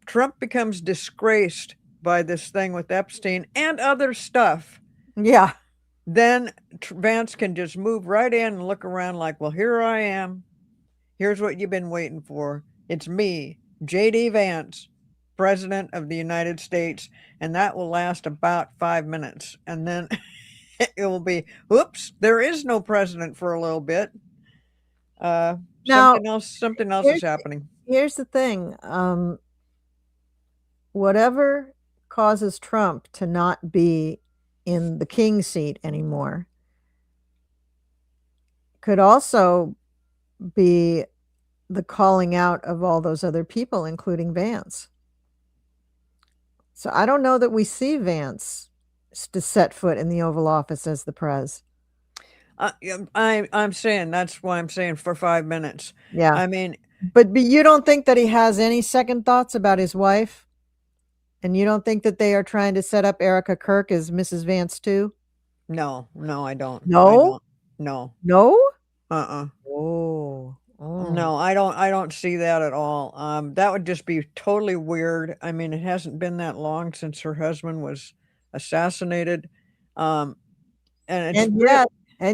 Trump becomes disgraced by this thing with Epstein and other stuff, Yeah. then Vance can just move right in and look around like, well, here I am. Here's what you've been waiting for. It's me, J.D. Vance, President of the United States, and that will last about 5 minutes. And then it will be, oops, there is no president for a little bit. Now, Something else is happening. Here's the thing. Whatever causes Trump to not be in the king seat anymore could also be the calling out of all those other people, including Vance. So I don't know that we see Vance to set foot in the Oval Office as the prez. I'm saying that's why I'm saying for 5 minutes. Yeah. I mean, but you don't think that he has any second thoughts about his wife? And you don't think that they are trying to set up Erica Kirk as Mrs. Vance too? No, I don't. No? I don't. No. No? Oh. Oh. No, I don't see that at all. That would just be totally weird. I mean, it hasn't been that long since her husband was assassinated. And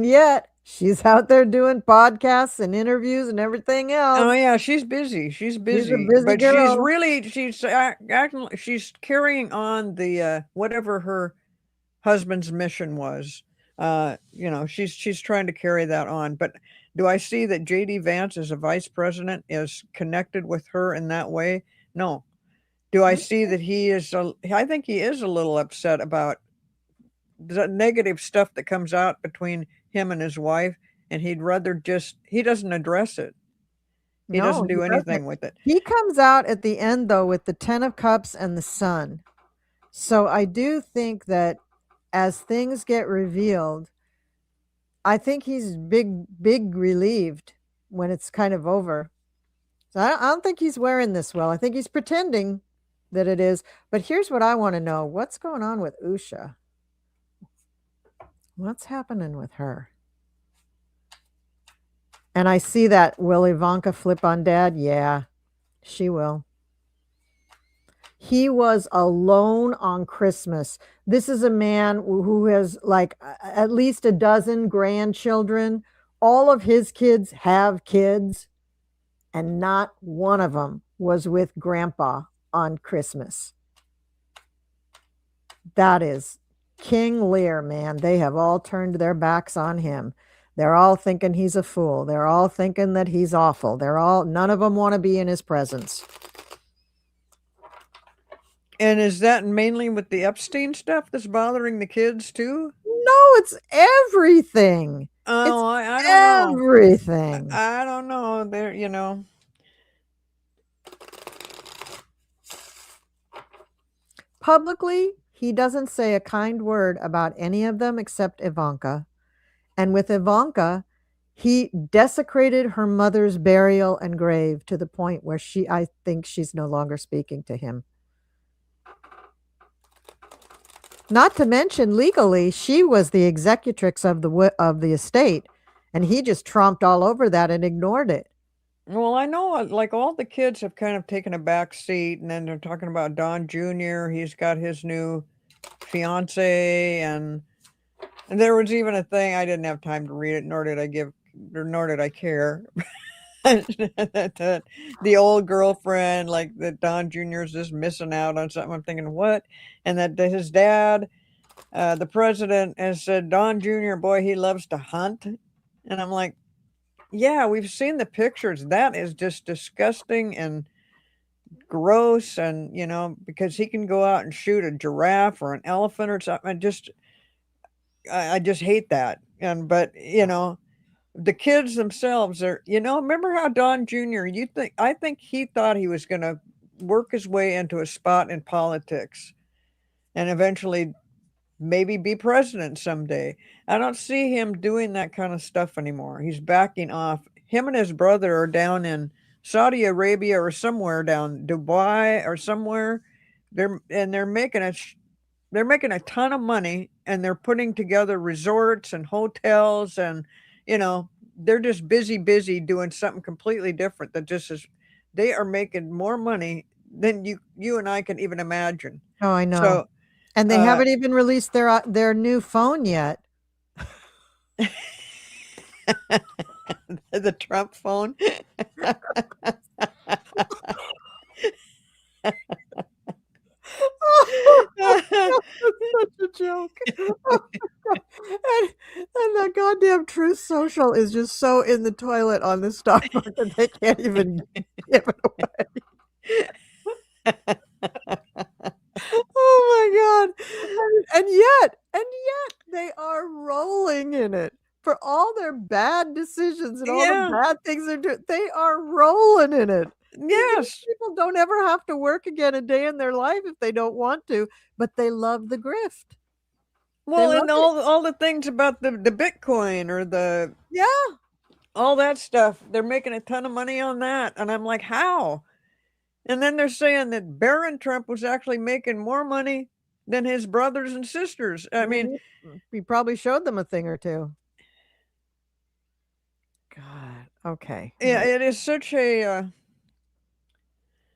yet she's out there doing podcasts and interviews and everything else. Oh yeah, she's busy. She's busy. a busy but girl. she's acting, she's carrying on the whatever her husband's mission was. She's trying to carry that on. But do I see that J.D. Vance as a vice president is connected with her in that way? No. Do I see that I think he is a little upset about the negative stuff that comes out between him and his wife, and he doesn't address it. He doesn't do anything with it. He comes out at the end, though, with the 10 of Cups and the Sun. So I do think that as things get revealed, I think he's big relieved when it's kind of over. So I don't think he's wearing this well. I think he's pretending that it is. But here's what I want to know. What's going on with Usha? What's happening with her? And I see that. Will Ivanka flip on Dad? Yeah, she will. He was alone on Christmas. This is a man who has like at least a dozen grandchildren. All of his kids have kids, and not one of them was with Grandpa on Christmas. That is King Lear, man. They have all turned their backs on him. They're all thinking he's a fool. They're all thinking that he's awful. None of them want to be in his presence. And is that mainly with the Epstein stuff that's bothering the kids too? No, it's everything. Oh, I don't know. Everything. I don't know. There, Publicly, he doesn't say a kind word about any of them except Ivanka. And with Ivanka, he desecrated her mother's burial and grave to the point where I think she's no longer speaking to him. Not to mention, legally, she was the executrix of the estate, and he just tromped all over that and ignored it. Well, I know like all the kids have kind of taken a back seat, and then they're talking about Don Jr. He's got his new fiance, and there was even a thing I didn't have time to read it, nor did I care. The old girlfriend, like that Don Jr. is just missing out on something. I'm thinking, what? And that his dad, the president, has said, Don Jr., boy, he loves to hunt. And I'm like, yeah, we've seen the pictures. That is just disgusting and gross. And, because he can go out and shoot a giraffe or an elephant or something. I just hate that. But, the kids themselves are, remember how Don Jr., I think he thought he was going to work his way into a spot in politics and eventually maybe be president someday. I don't see him doing that kind of stuff anymore. He's backing off. Him and his brother are down in Saudi Arabia or somewhere down Dubai or somewhere. They're making a ton of money, and they're putting together resorts and hotels, and you know they're just busy doing something completely different that just is they are making more money than you and I can even imagine. Oh, I know. So And they uh haven't even released their new phone yet. the Trump phone. Oh, that's such a joke. And that goddamn Truth Social is just so in the toilet on the stock market they can't even give it away. Oh my God. And yet they are rolling in it. For all their bad decisions and all the Yeah. bad things they're doing, they are rolling in it. These Yes. people don't ever have to work again a day in their life if they don't want to, but they love the grift. They Well, love and it. all the things about the Bitcoin or the Yeah. all that stuff, they're making a ton of money on that, and I'm like, "How?" And then they're saying that Barron Trump was actually making more money than his brothers and sisters. I mean, Maybe we probably showed them a thing or two. God. Okay. yeah, it is such a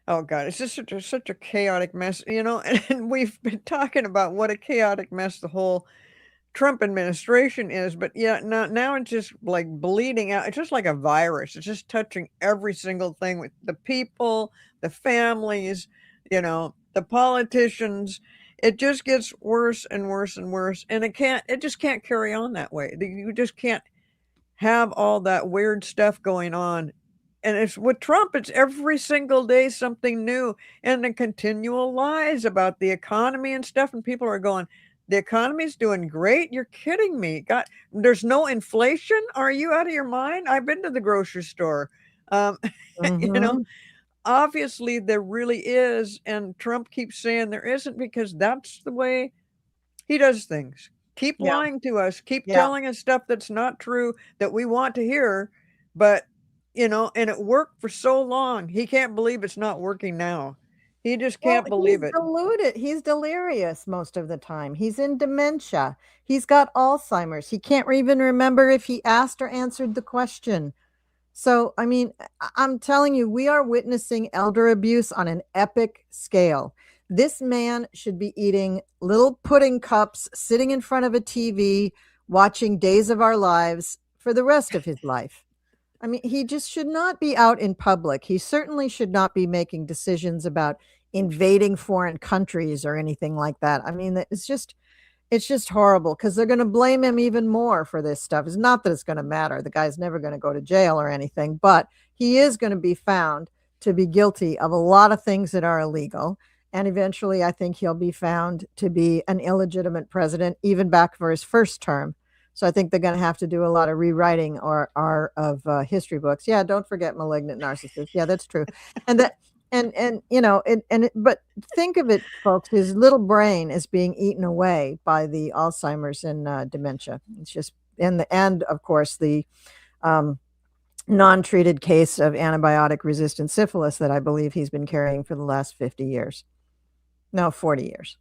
oh god, it's just such a chaotic mess, and we've been talking about what a chaotic mess the whole Trump administration is, but yeah, now it's just like bleeding out. It's just like a virus. It's just touching every single thing with the people, the families, the politicians. It just gets worse and worse and worse, and it just can't carry on that way. You just can't have all that weird stuff going on. And it's with Trump, it's every single day something new and the continual lies about the economy and stuff. And people are going, the economy's doing great. You're kidding me. God, there's no inflation. Are you out of your mind? I've been to the grocery store. Um, you know, Mhm. obviously there really is. And Trump keeps saying there isn't because that's the way he does things. Keep Yeah. lying to us, keep Yeah. telling us stuff that's not true that we want to hear, but, and it worked for so long, he can't believe it's not working now. He just Well, can't he's believe it. deluded. He's delirious most of the time. He's in dementia. He's got Alzheimer's. He can't even remember if he asked or answered the question. So, I mean, I'm telling you, we are witnessing elder abuse on an epic scale. This man should be eating little pudding cups, sitting in front of a TV, watching Days of Our Lives for the rest of his life. I mean, he just should not be out in public. He certainly should not be making decisions about invading foreign countries or anything like that. I mean, it's just horrible because they're going to blame him even more for this stuff. It's not that it's going to matter. The guy's never going to go to jail or anything, but he is going to be found to be guilty of a lot of things that are illegal. And eventually, I think he'll be found to be an illegitimate president, even back for his first term. So I think they're going to have to do a lot of rewriting of history books. Yeah, don't forget malignant narcissist. Yeah, that's true. And that and but think of it, folks, his little brain is being eaten away by the Alzheimer's and dementia. It's just and of course the um, non-treated case of antibiotic resistant syphilis that I believe he's been carrying for the last 50 years. No, 40 years.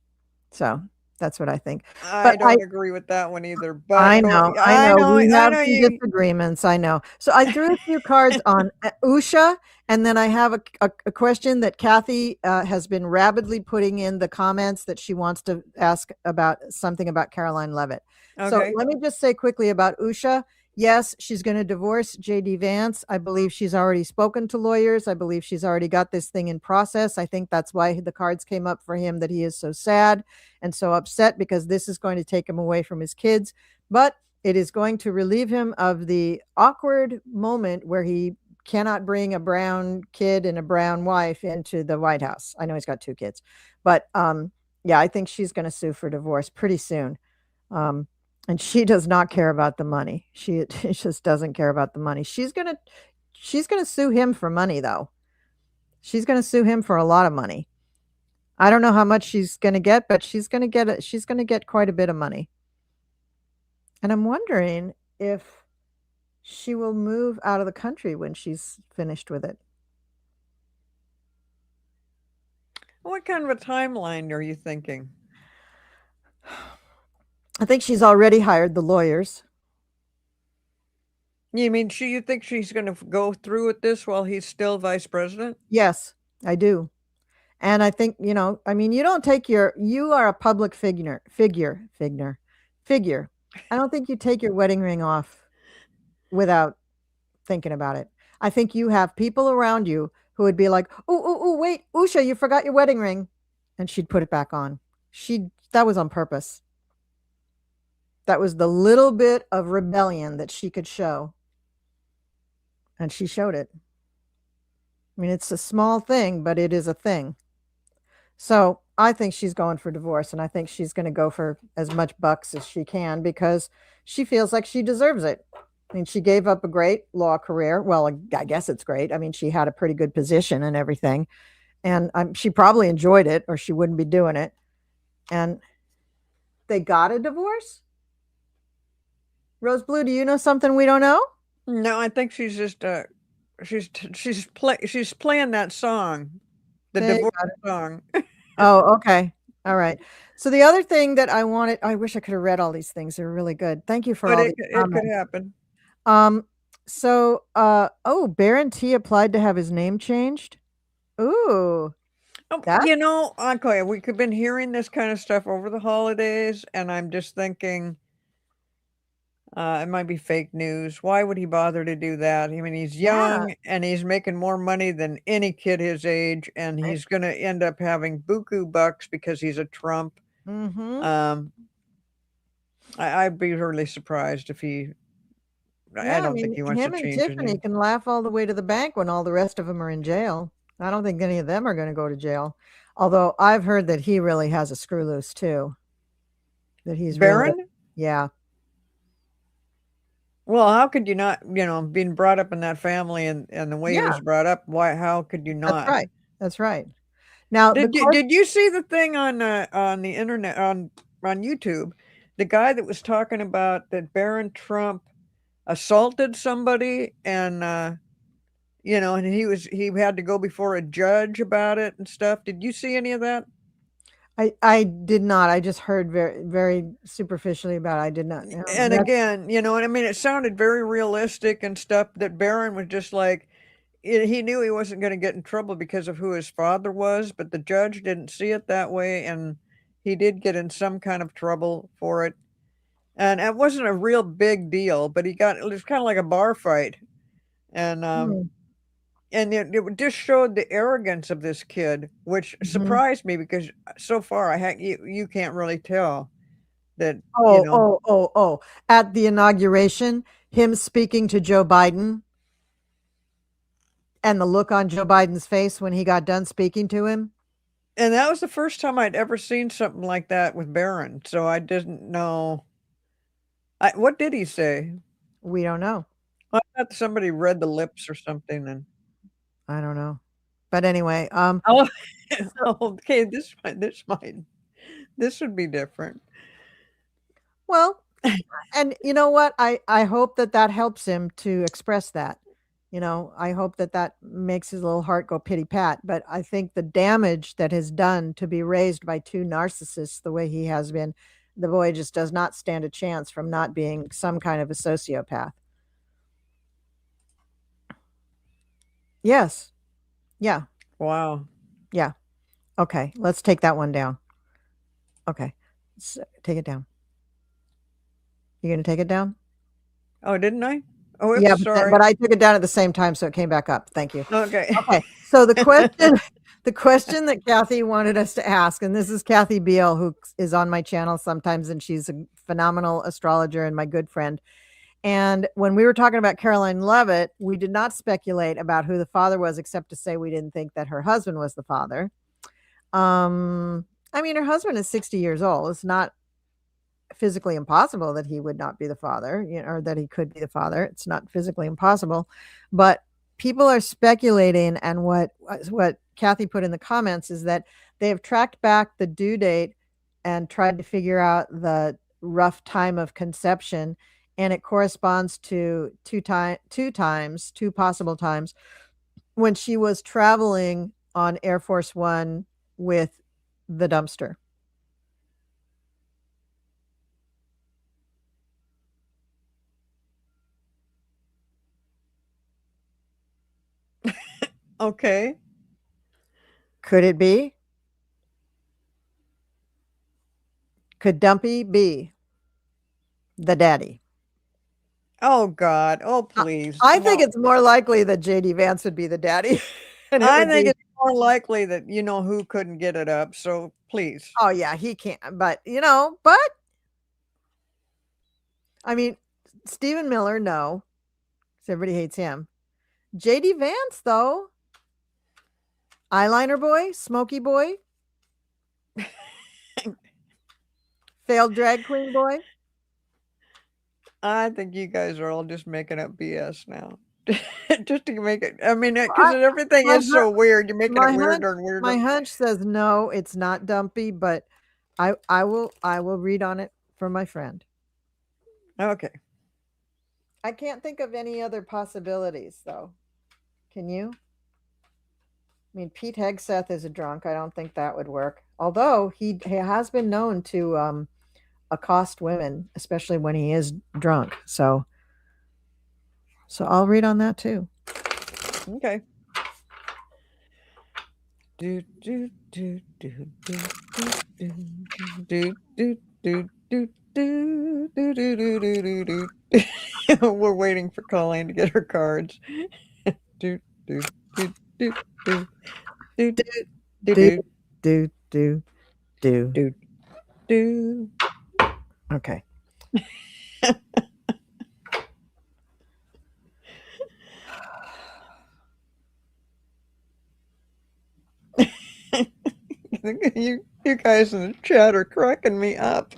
So That's what I think. I But don't agree with that one either, but I go know, I I know. know We I have know some you disagreements. I know. So I threw a few cards on Usha, and then I have a question that Kathy has been rapidly putting in the comments that she wants to ask about something about Caroline Levitt. So Okay. let me just say quickly about Usha. Yes, she's going to divorce JD Vance. I believe she's already spoken to lawyers. I believe she's already got this thing in process. I think that's why the cards came up for him, that he is so sad and so upset, because this is going to take him away from his kids. But it is going to relieve him of the awkward moment where he cannot bring a brown kid and a brown wife into the White House. I know he's got two kids, but yeah, I think she's going to sue for divorce pretty soon. Um, and she does not care about the money. She just doesn't care about the money. She's gonna sue him for money, though. She's gonna sue him for a lot of money. I don't know how much she's gonna get, but she's gonna get quite a bit of money. And I'm wondering if she will move out of the country when she's finished with it. What kind of a timeline are you thinking? I think she's already hired the lawyers. You mean you think she's going to go through with this while he's still vice president? Yes, I do. And I think, I mean, you don't take you are a public figure. I don't think you take your wedding ring off without thinking about it. I think you have people around you who would be like, oh, wait, Usha, you forgot your wedding ring. And she'd put it back on. That was on purpose. That was the little bit of rebellion that she could show. And she showed it. I mean, it's a small thing, but it is a thing. So I think she's going for divorce, and I think she's going to go for as much bucks as she can because she feels like she deserves it. I mean, she gave up a great law career. Well, I guess it's great. I mean, she had a pretty good position and everything, and she probably enjoyed it, or she wouldn't be doing it. And they got a divorce. Rose Blue, do you know something we don't know? No, I think she's just she's playing that song, the Okay, divorce got it. song. Oh, okay. All right. So the other thing that I wish I could have read all these things. They're really good. Thank you for But all these it could comments. happen. Baron T applied to have his name changed. Ooh, that Okay, we've been hearing this kind of stuff over the holidays, and I'm just thinking, it might be fake news. Why would he bother to do that? I mean, he's yeah. young and he's making more money than any kid his age, and he's going to end up having buku bucks because he's a Trump. Mm-hmm. Um, I'd be really surprised if he. I Yeah, I don't think mean, he wants to him and change his Tiffany name. can laugh all the way to the bank when all the rest of them are in jail. I don't think any of them are going to go to jail. Although I've heard that he really has a screw loose too. That he's really, Baron? yeah, Well, how could you not? Being brought up in that family and the way he yeah, was brought up, why? How could you that's not? right. That's right. Now the question, Did you see the thing on the internet on YouTube? The guy that was talking about that Barron Trump assaulted somebody and and he had to go before a judge about it and stuff. Did you see any of that? I did not. I just heard very very superficially about it. I did not know. And again, and I mean, it sounded very realistic and stuff. That Barron was just like, he knew he wasn't going to get in trouble because of who his father was, but the judge didn't see it that way, and he did get in some kind of trouble for it. And it wasn't a real big deal, but it was kind of like a bar fight, and Hmm. it just showed the arrogance of this kid, which Mhm. surprised me because so far you can't really tell that Oh, oh, oh, oh. At the inauguration, him speaking to Joe Biden and the look on Joe Biden's face when he got done speaking to him. and that was the first time I'd ever seen something like that with Barron, so I didn't know. What did he say? We don't know. I thought somebody read the lips or something, and I don't know. But anyway, oh, so, okay, this would be different. well, and you know what? I hope that helps him to express that. I hope that makes his little heart go pity pat. But I think the damage that has done to be raised by two narcissists the way he has been, the boy just does not stand a chance from not being some kind of a sociopath. Yes. Yeah. Wow. Yeah. Okay. Let's take that one down. Okay. So, take it down. You going to take it down? Oh, didn't I? Oh, Yeah, oops, sorry. but I took it down at the same time, so it came back up. Thank you. Okay. Okay. So the question that Kathy wanted us to ask, and this is Kathy Beal, who is on my channel sometimes, and she's a phenomenal astrologer and my good friend. And when we were talking about Caroline Levitt, we did not speculate about who the father was, except to say we didn't think that her husband was the father. I mean, her husband is 60 years old. It's not physically impossible that he would not be the father, or that he could be the father. It's not physically impossible, but people are speculating. And what Kathy put in the comments is that they have tracked back the due date and tried to figure out the rough time of conception, and it corresponds to two possible times when she was traveling on Air Force One with the dumpster. Okay. Could it be? Could Dumpy be the daddy? Oh God. Oh I please. I think No. it's more likely that JD Vance would be the daddy, and it I would think be, it's more likely that you know who couldn't get it up. So please. oh yeah, he can't. But I mean, Stephen Miller, no, 'cause everybody hates him. JD Vance, though, eyeliner boy, smoky boy, failed drag queen boy. I think you guys are all just making up BS now. Just to make it, I mean, because I, everything my is so weird. You're making my it hunch, weirder and my weirder. hunch says no, it's not Dumpy, but I will read on it for my friend. Okay. I can't think of any other possibilities, though. Can you? I mean, Pete Hegseth is a drunk. I don't think that would work. Although he has been known to accost women, especially when he is drunk. So I'll read on that too. Okay. Do do do do do do do do do do do do do do do do do. We're waiting for Colleen to get her cards. Do do do do do do Do do do do do do do. do do. Okay. You guys in the chat are cracking me up.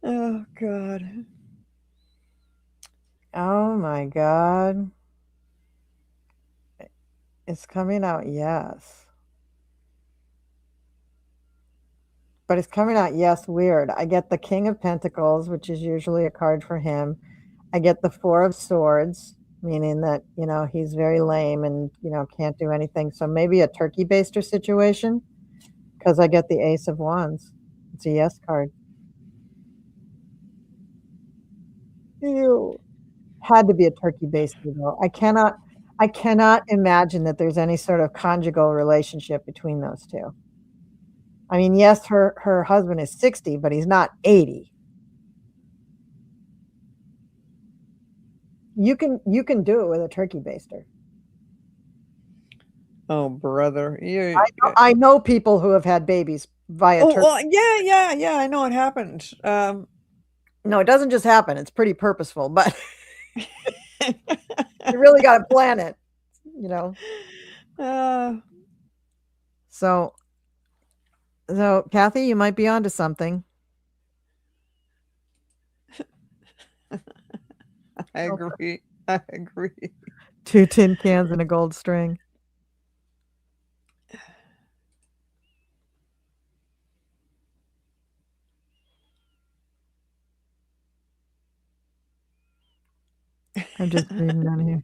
Oh God. Oh my God. It's coming out yes. But it's coming out yes weird. I get the King of Pentacles, which is usually a card for him. I get the Four of Swords, meaning that, he's very lame and, can't do anything. So maybe a turkey baster situation, because I get the Ace of Wands. It's a yes card. Ew. Had to be a turkey baster though. I cannot imagine that there's any sort of conjugal relationship between those two. I mean, yes, her husband is 60, but he's not 80. You can do it with a turkey baster. Oh brother. I know people who have had babies via Oh turkey. well, yeah. I know it happens. No, it doesn't just happen. It's pretty purposeful, but you really got to plan it, you know. uh, So Kathy, you might be onto something. I agree. I agree. 2 tin cans and a gold string. I'm just reading on here.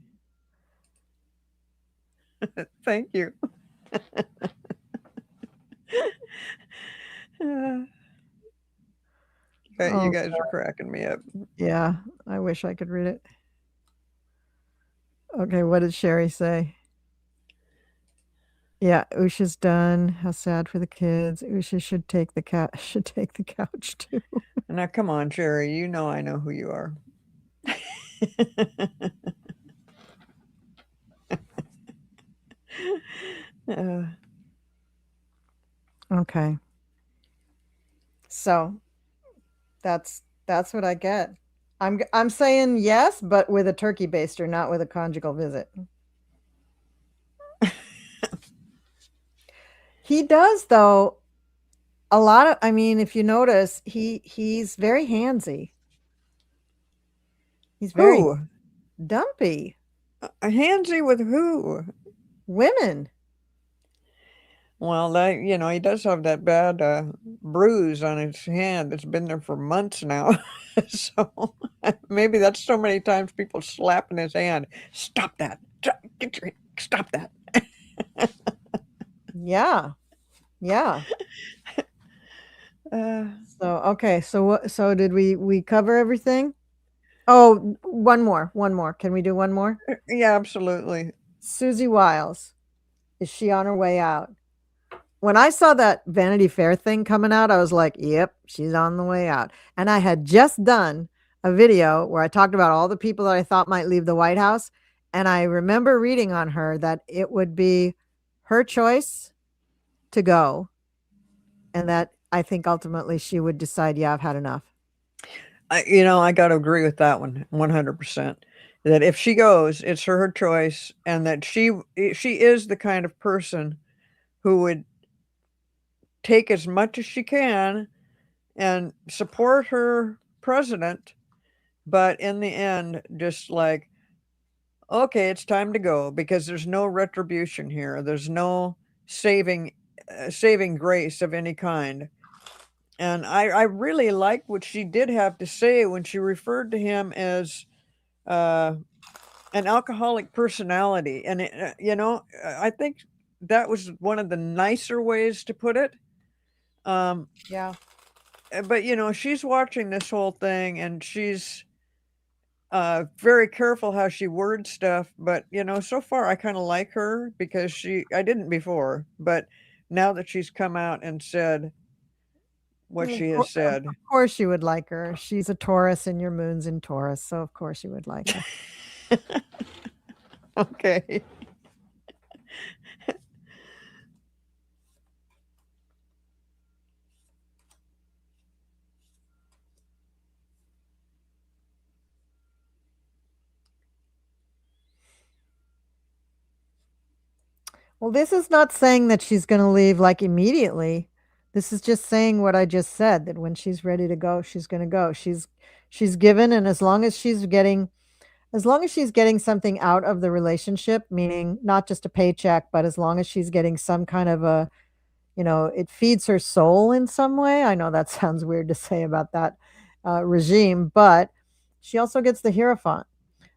Thank you. You guys are cracking me up. Yeah, I wish I could read it. Okay, what did Sherry say? Yeah, Usha's done. How sad for the kids. Usha should take the should take the couch too. Now, come on, Sherry. You know I know who you are. Okay. So that's what I get. I'm saying yes, but with a turkey baster, not with a conjugal visit. He does though. A lot of, I mean, if you notice, he's very handsy. He's very dumpy. Handsy with who? Women. Well, that, you know, he does have that bad bruise on his hand that's been there for months now. So maybe that's so many times people slapping his hand. Stop that. Stop that. Yeah. Yeah. So okay, so what? So did we cover everything? Oh, one more. Can we do one more? Yeah, absolutely. Susie Wiles, is she on her way out? When I saw that Vanity Fair thing coming out, I was like, "Yep, she's on the way out." And I had just done a video where I talked about all the people that I thought might leave the White House, and I remember reading on her that it would be her choice to go, and that I think ultimately she would decide, yeah, I've had enough. I got to agree with that one 100%. That if she goes, it's her choice, and that she is the kind of person who would take as much as she can and support her president, but in the end, just like, okay, it's time to go because there's no retribution here. There's no saving grace of any kind. And I really like what she did have to say when she referred to him as an alcoholic personality. And, I think that was one of the nicer ways to put it. Yeah. But, she's watching this whole thing and she's very careful how she words stuff. But, so far I kind of like her because I didn't before. But now that she's come out and said what she has said. Of course you would like her. She's a Taurus and your moon's in Taurus, so of course you would like her. Okay. Well, this is not saying that she's going to leave like immediately. This is just saying what I just said, that when she's ready to go, she's going to go. She's given, and as long as she's getting something out of the relationship, meaning not just a paycheck, but as long as she's getting some kind of a, it feeds her soul in some way. I know that sounds weird to say about that regime, but she also gets the Hierophant.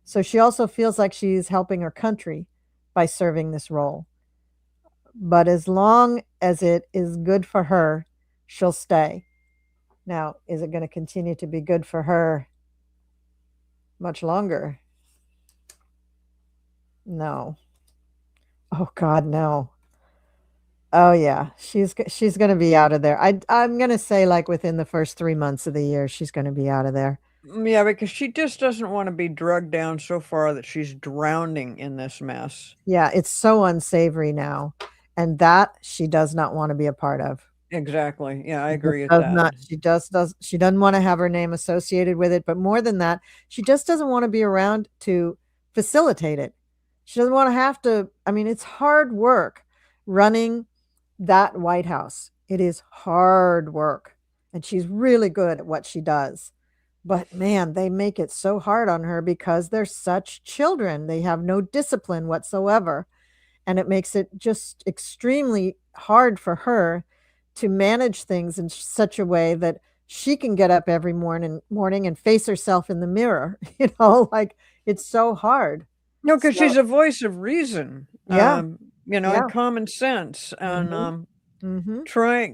So she also feels like she's helping her country by serving this role. But as long as it is good for her, she'll stay. Now, is it going to continue to be good for her much longer? No. Oh God, no. Oh yeah, she's going to be out of there. I'm going to say like within the first 3 months of the year, she's going to be out of there. Yeah, because she just doesn't want to be drugged down so far that she's drowning in this mess. Yeah, it's so unsavory now, and that she does not want to be a part of. Exactly. Yeah, I agree with that. She doesn't want to have her name associated with it, but more than that, she just doesn't want to be around to facilitate it. She doesn't want to have to, I mean, it's hard work running that White House. It is hard work, and she's really good at what she does. But man, they make it so hard on her because they're such children. They have no discipline whatsoever. And it makes it just extremely hard for her to manage things in such a way that she can get up every morning and face herself in the mirror. Like It's so hard. No, because So she's a voice of reason, yeah, and yeah. common sense, and Mhm. Mhm.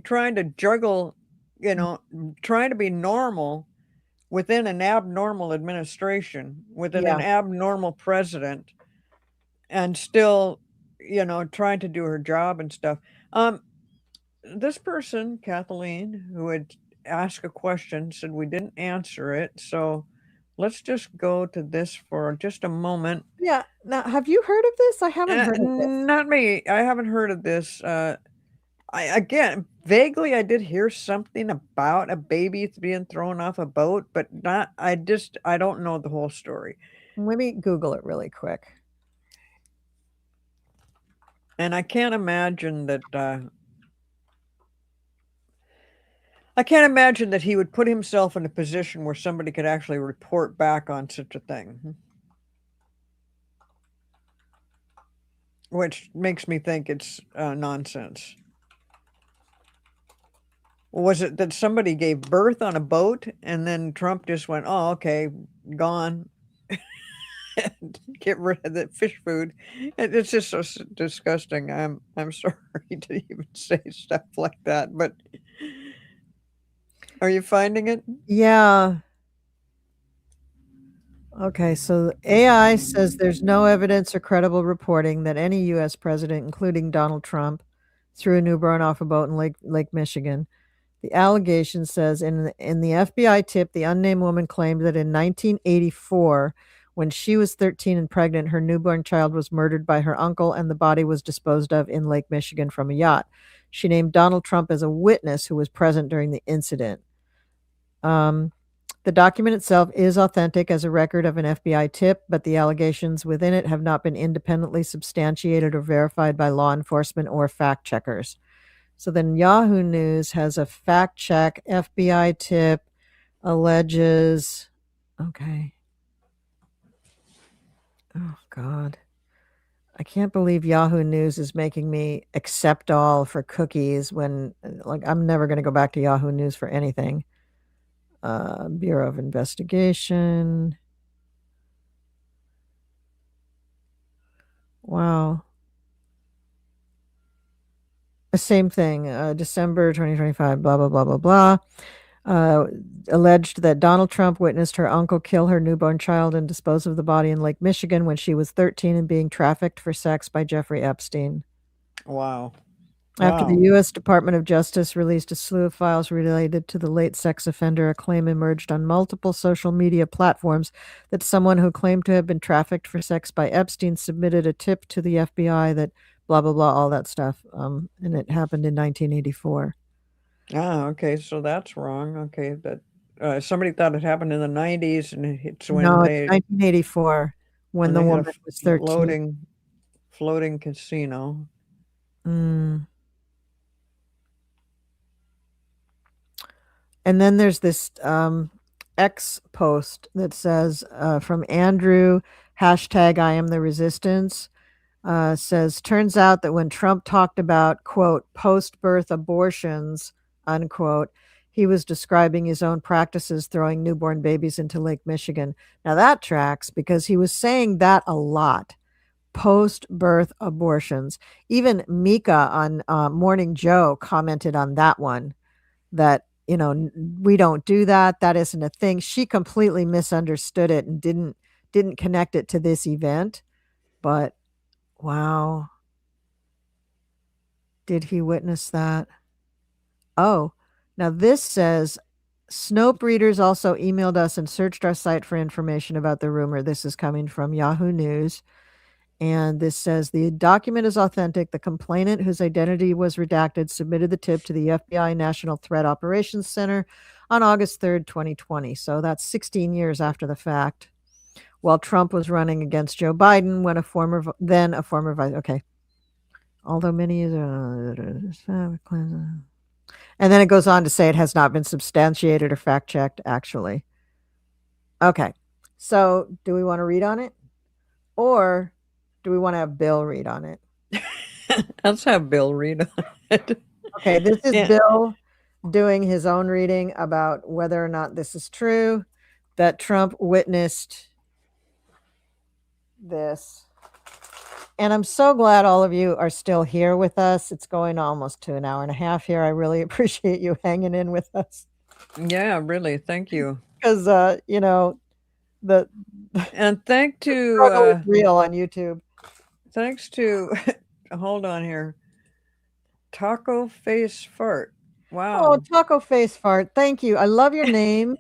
trying to juggle, trying to be normal within an abnormal administration, within an Yeah. abnormal president, and still, trying to do her job and stuff. Um, this person, Kathleen, who had asked a question, said we didn't answer it. So let's just go to this for just a moment. Yeah. Now, have you heard of this? I haven't heard of this. Not me. I haven't heard of this. I again vaguely I did hear something about a baby being thrown off a boat, but not. I don't know the whole story. Let me Google it really quick. And I can't imagine that, I can't imagine that he would put himself in a position where somebody could actually report back on such a thing. Which makes me think it's, nonsense. Was it that somebody gave birth on a boat and then Trump just went, "Oh, okay, gone." Get rid of the fish food. It's just so disgusting. I'm sorry to even say stuff like that, but are you finding it? Yeah. Okay, so AI says there's no evidence or credible reporting that any U.S. president, including Donald Trump, threw a newborn off a boat in Lake Michigan. The allegation says in the FBI tip, the unnamed woman claimed that in 1984, when she was 13 and pregnant, her newborn child was murdered by her uncle and the body was disposed of in Lake Michigan from a yacht. She named Donald Trump as a witness who was present during the incident. The document itself is authentic as a record of an FBI tip, but the allegations within it have not been independently substantiated or verified by law enforcement or fact checkers. So then Yahoo News has a fact check FBI tip alleges. Okay. Oh, God. I can't believe Yahoo News is making me accept all for cookies when, like, I'm never going to go back to Yahoo News for anything. Bureau of Investigation. Wow. The same thing. December 2025, blah, blah, blah, blah, blah. Alleged that Donald Trump witnessed her uncle kill her newborn child and dispose of the body in Lake Michigan when she was 13 and being trafficked for sex by Jeffrey Epstein. Wow. After the Wow. U.S. Department of Justice released a slew of files related to the late sex offender, a claim emerged on multiple social media platforms that someone who claimed to have been trafficked for sex by Epstein submitted a tip to the FBI that blah, blah, blah, all that stuff. And it happened in 1984. Ah, okay, so that's wrong. Okay, that somebody thought it happened in the 90s, and it's when No, it's 1984 when the they had a woman was 13. floating casino. Mm. And then there's this X post that says from Andrew, hashtag I am the resistance, says, turns out that when Trump talked about, quote, post-birth abortions, unquote, he was describing his own practices throwing newborn babies into Lake Michigan. Now that tracks because he was saying that a lot. Post-birth abortions. Even Mika on Morning Joe commented on that one that we don't do that. That isn't a thing. She completely misunderstood it and didn't connect it to this event. But wow. Did he witness that? Oh, now this says Snope readers also emailed us and searched our site for information about the rumor. This is coming from Yahoo News. And this says the document is authentic. The complainant, whose identity was redacted, submitted the tip to the FBI National Threat Operations Center on August 3rd, 2020. So that's 16 years after the fact, while Trump was running against Joe Biden when a former vice. Okay. Although many and then it goes on to say it has not been substantiated or fact checked, actually. Okay. So do we want to read on it? Or do we want to have Bill read on it? Let's have Bill read on it. Okay, this is Bill doing his own reading about whether or not this is true, that Trump witnessed this. And I'm so glad all of you are still here with us. It's going almost to an hour and a half here. I really appreciate you hanging in with us Yeah, really. Thank you. because, the And struggle is real on YouTube. thanks to hold on here. Taco face fart. Oh, Wow. Taco Face Fart. Thank you. I love your name.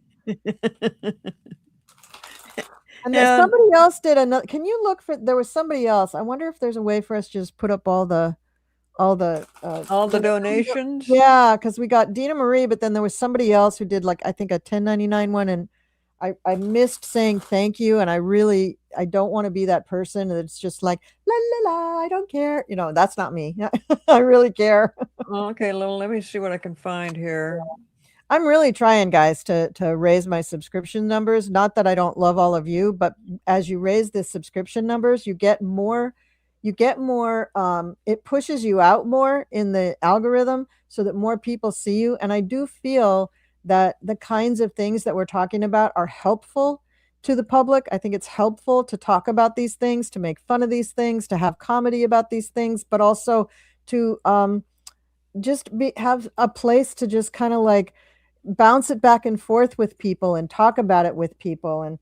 And then And somebody else did another. Can you look for? There was somebody else. I wonder if there's a way for us to just put up all the all the donations. yeah, because we got Dina Marie, but then there was somebody else who did like I think a 1099 one, and I missed saying thank you, and I don't want to be that person that's just like la la la, I don't care. That's not me. I really care. Okay, let me see what I can find here. I'm really trying, guys, to raise my subscription numbers. Not that I don't love all of you, but as you raise the subscription numbers, you get more. It pushes you out more in the algorithm so that more people see you. And I do feel that the kinds of things that we're talking about are helpful to the public. I think it's helpful to talk about these things, to make fun of these things, to have comedy about these things, but also to just have a place to just kind of like bounce it back and forth with people and talk about it with people. And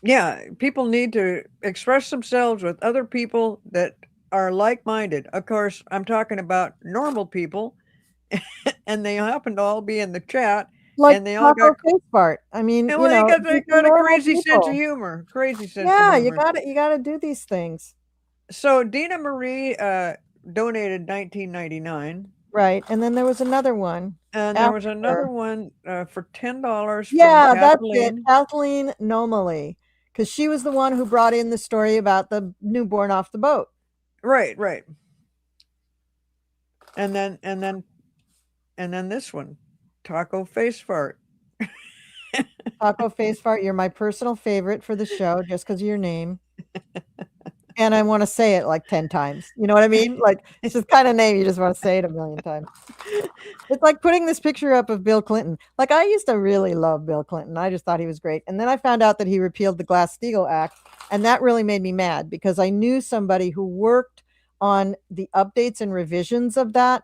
Yeah, people need to express themselves with other people that are like-minded. Of course, I'm talking about normal people, and they happen to all be in the chat, like and they all got Taco Face Fart. I mean, and well, they just got a normal crazy sense of people. humor. Crazy sense of Yeah, you humor. gotta do these things. So Dina Marie donated 1999, Right. And then there was another one and there was after another her. one for $10 from Yeah, that's it. Kathleen. Kathleen Nomally. Because she was the one who brought in the story about the newborn off the boat. Right, right. And then this one, Taco Face Fart. Taco Face Fart, you're my personal favorite for the show just because of your name. And I want to say it like 10 times. You know what I mean? Like it's just kind of name you just want to say it a million times. It's like putting this picture up of Bill Clinton. Like I used to really love Bill Clinton. I just thought he was great. And then I found out that he repealed the Glass-Steagall Act, and that really made me mad because I knew somebody who worked on the updates and revisions of that,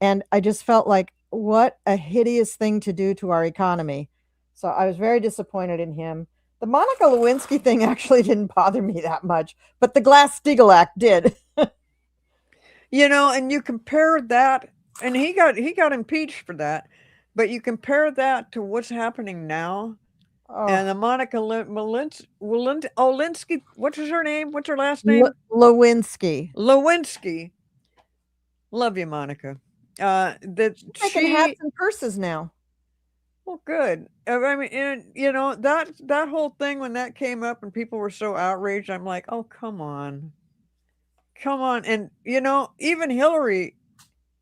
and I just felt like what a hideous thing to do to our economy. So I was very disappointed in him. The Monica Lewinsky thing actually didn't bother me that much, but the Glass-Steagall Act did. And you compare that, and he got impeached for that, but you compare that to what's happening now, and the Oh, Monica Lewinsky, what's her name? What's her last name? Lewinsky. Lewinsky. Love you, Monica. That She's making hats she and purses now. well, good. I mean, and that whole thing when that came up and people were so outraged, I'm like, oh, come on, and even Hillary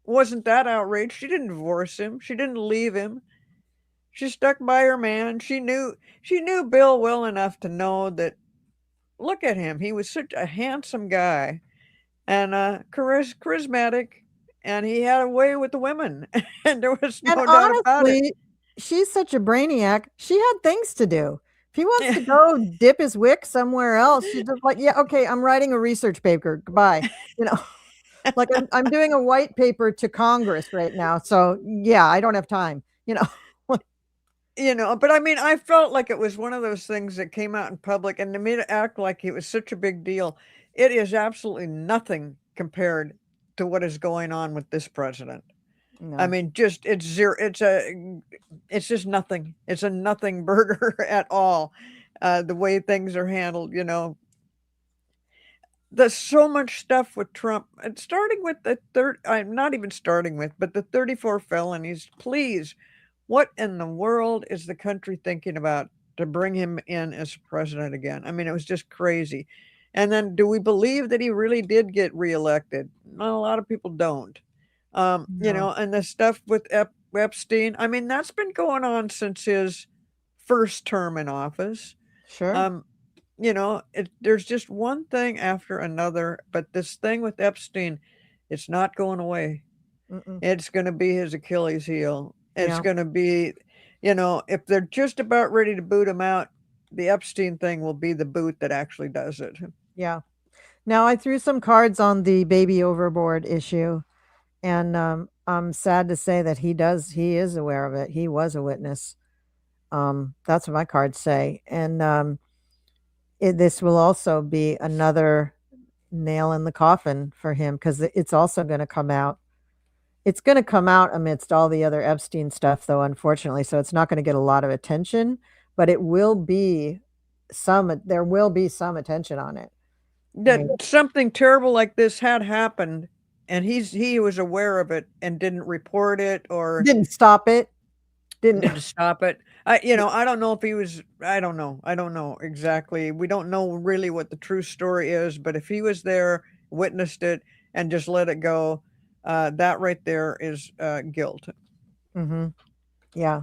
wasn't that outraged. She didn't divorce him. She didn't leave him. She stuck by her man. She knew Bill well enough to know that. Look at him. He was such a handsome guy and charismatic, and he had a way with the women, and there was And no doubt about it. honestly, she's such a brainiac. She had things to do. If he wants to go dip his wick somewhere else, she's just like, yeah, okay, I'm writing a research paper. Goodbye. You know, like I'm doing a white paper to Congress right now. So yeah, I don't have time. But I mean, I felt like it was one of those things that came out in public and they made it act like it was such a big deal. It is absolutely nothing compared to what is going on with this president. I No, mean, just it's zero. It's just nothing. It's a nothing burger at all. The way things are handled, there's so much stuff with Trump, and starting with the third. I'm not even starting with, but the 34 felonies. Please, what in the world is the country thinking about to bring him in as president again? I mean, it was just crazy. And then, do we believe that he really did get reelected? Not a lot of people don't. no, And the stuff with Epstein, I mean, that's been going on since his first term in office. sure. Um, there's just one thing after another, but this thing with Epstein, it's not going away. Mm-mm. It's going to be his Achilles heel. It's Yeah. going to be, if they're just about ready to boot him out, the Epstein thing will be the boot that actually does it. Yeah. Now I threw some cards on the baby overboard issue, and I'm sad to say that he is aware of it. He was a witness. That's what my cards say, and this will also be another nail in the coffin for him because it's also going to come out. It's going to come out amidst all the other Epstein stuff, though, unfortunately. So it's not going to get a lot of attention, but it will be there will be some attention on it. I That mean, something terrible like this had happened, and he was aware of it and didn't report it or didn't stop it. Didn't. didn't stop it. I don't know if he was. I don't know. I don't know exactly. We don't know really what the true story is, but if he was there, witnessed it, and just let it go, that right there is guilt. Hmm. Yeah.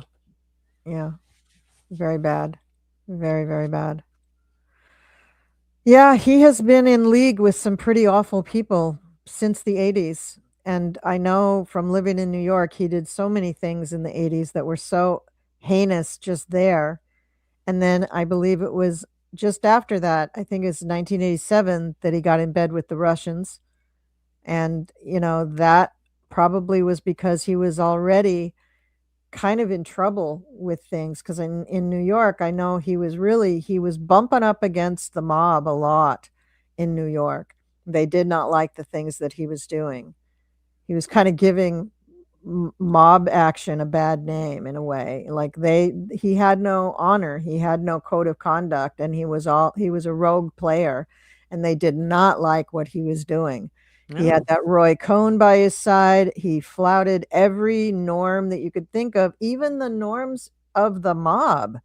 Yeah. Very bad. Very, very bad. Yeah, he has been in league with some pretty awful people since the 80s. And I know from living in New York, he did so many things in the 80s that were so heinous just there. And then I believe it was just after that, I think it's 1987, that he got in bed with the Russians. And, that probably was because he was already kind of in trouble with things, because in New York, I know he was bumping up against the mob a lot in New York. They did not like the things that he was doing. He was kind of giving mob action a bad name in a way. Like he had no honor, he had no code of conduct, and he was a rogue player, and they did not like what he was doing. He had No, that Roy Cohn by his side. He flouted every norm that you could think of, even the norms of the mob.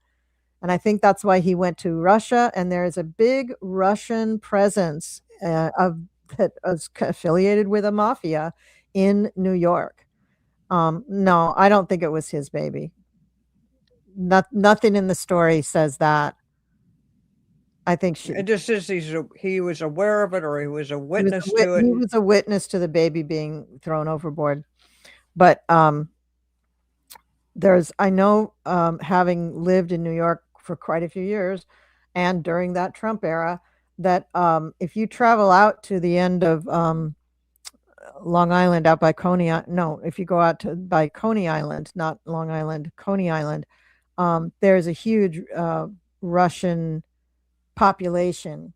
And I think that's why he went to Russia. And there is a big Russian presence of that is affiliated with a mafia in New York. No, I don't think it was his baby. Nothing in the story says that. I think it just says he was aware of it or he was a witness to it. he was a witness to the baby being thrown overboard. But I know, having lived in New York for quite a few years, and during that Trump era, that if you travel out to the end of Long Island, out by no, if you go out by Coney Island, not Long Island, Coney Island, there's a huge Russian population,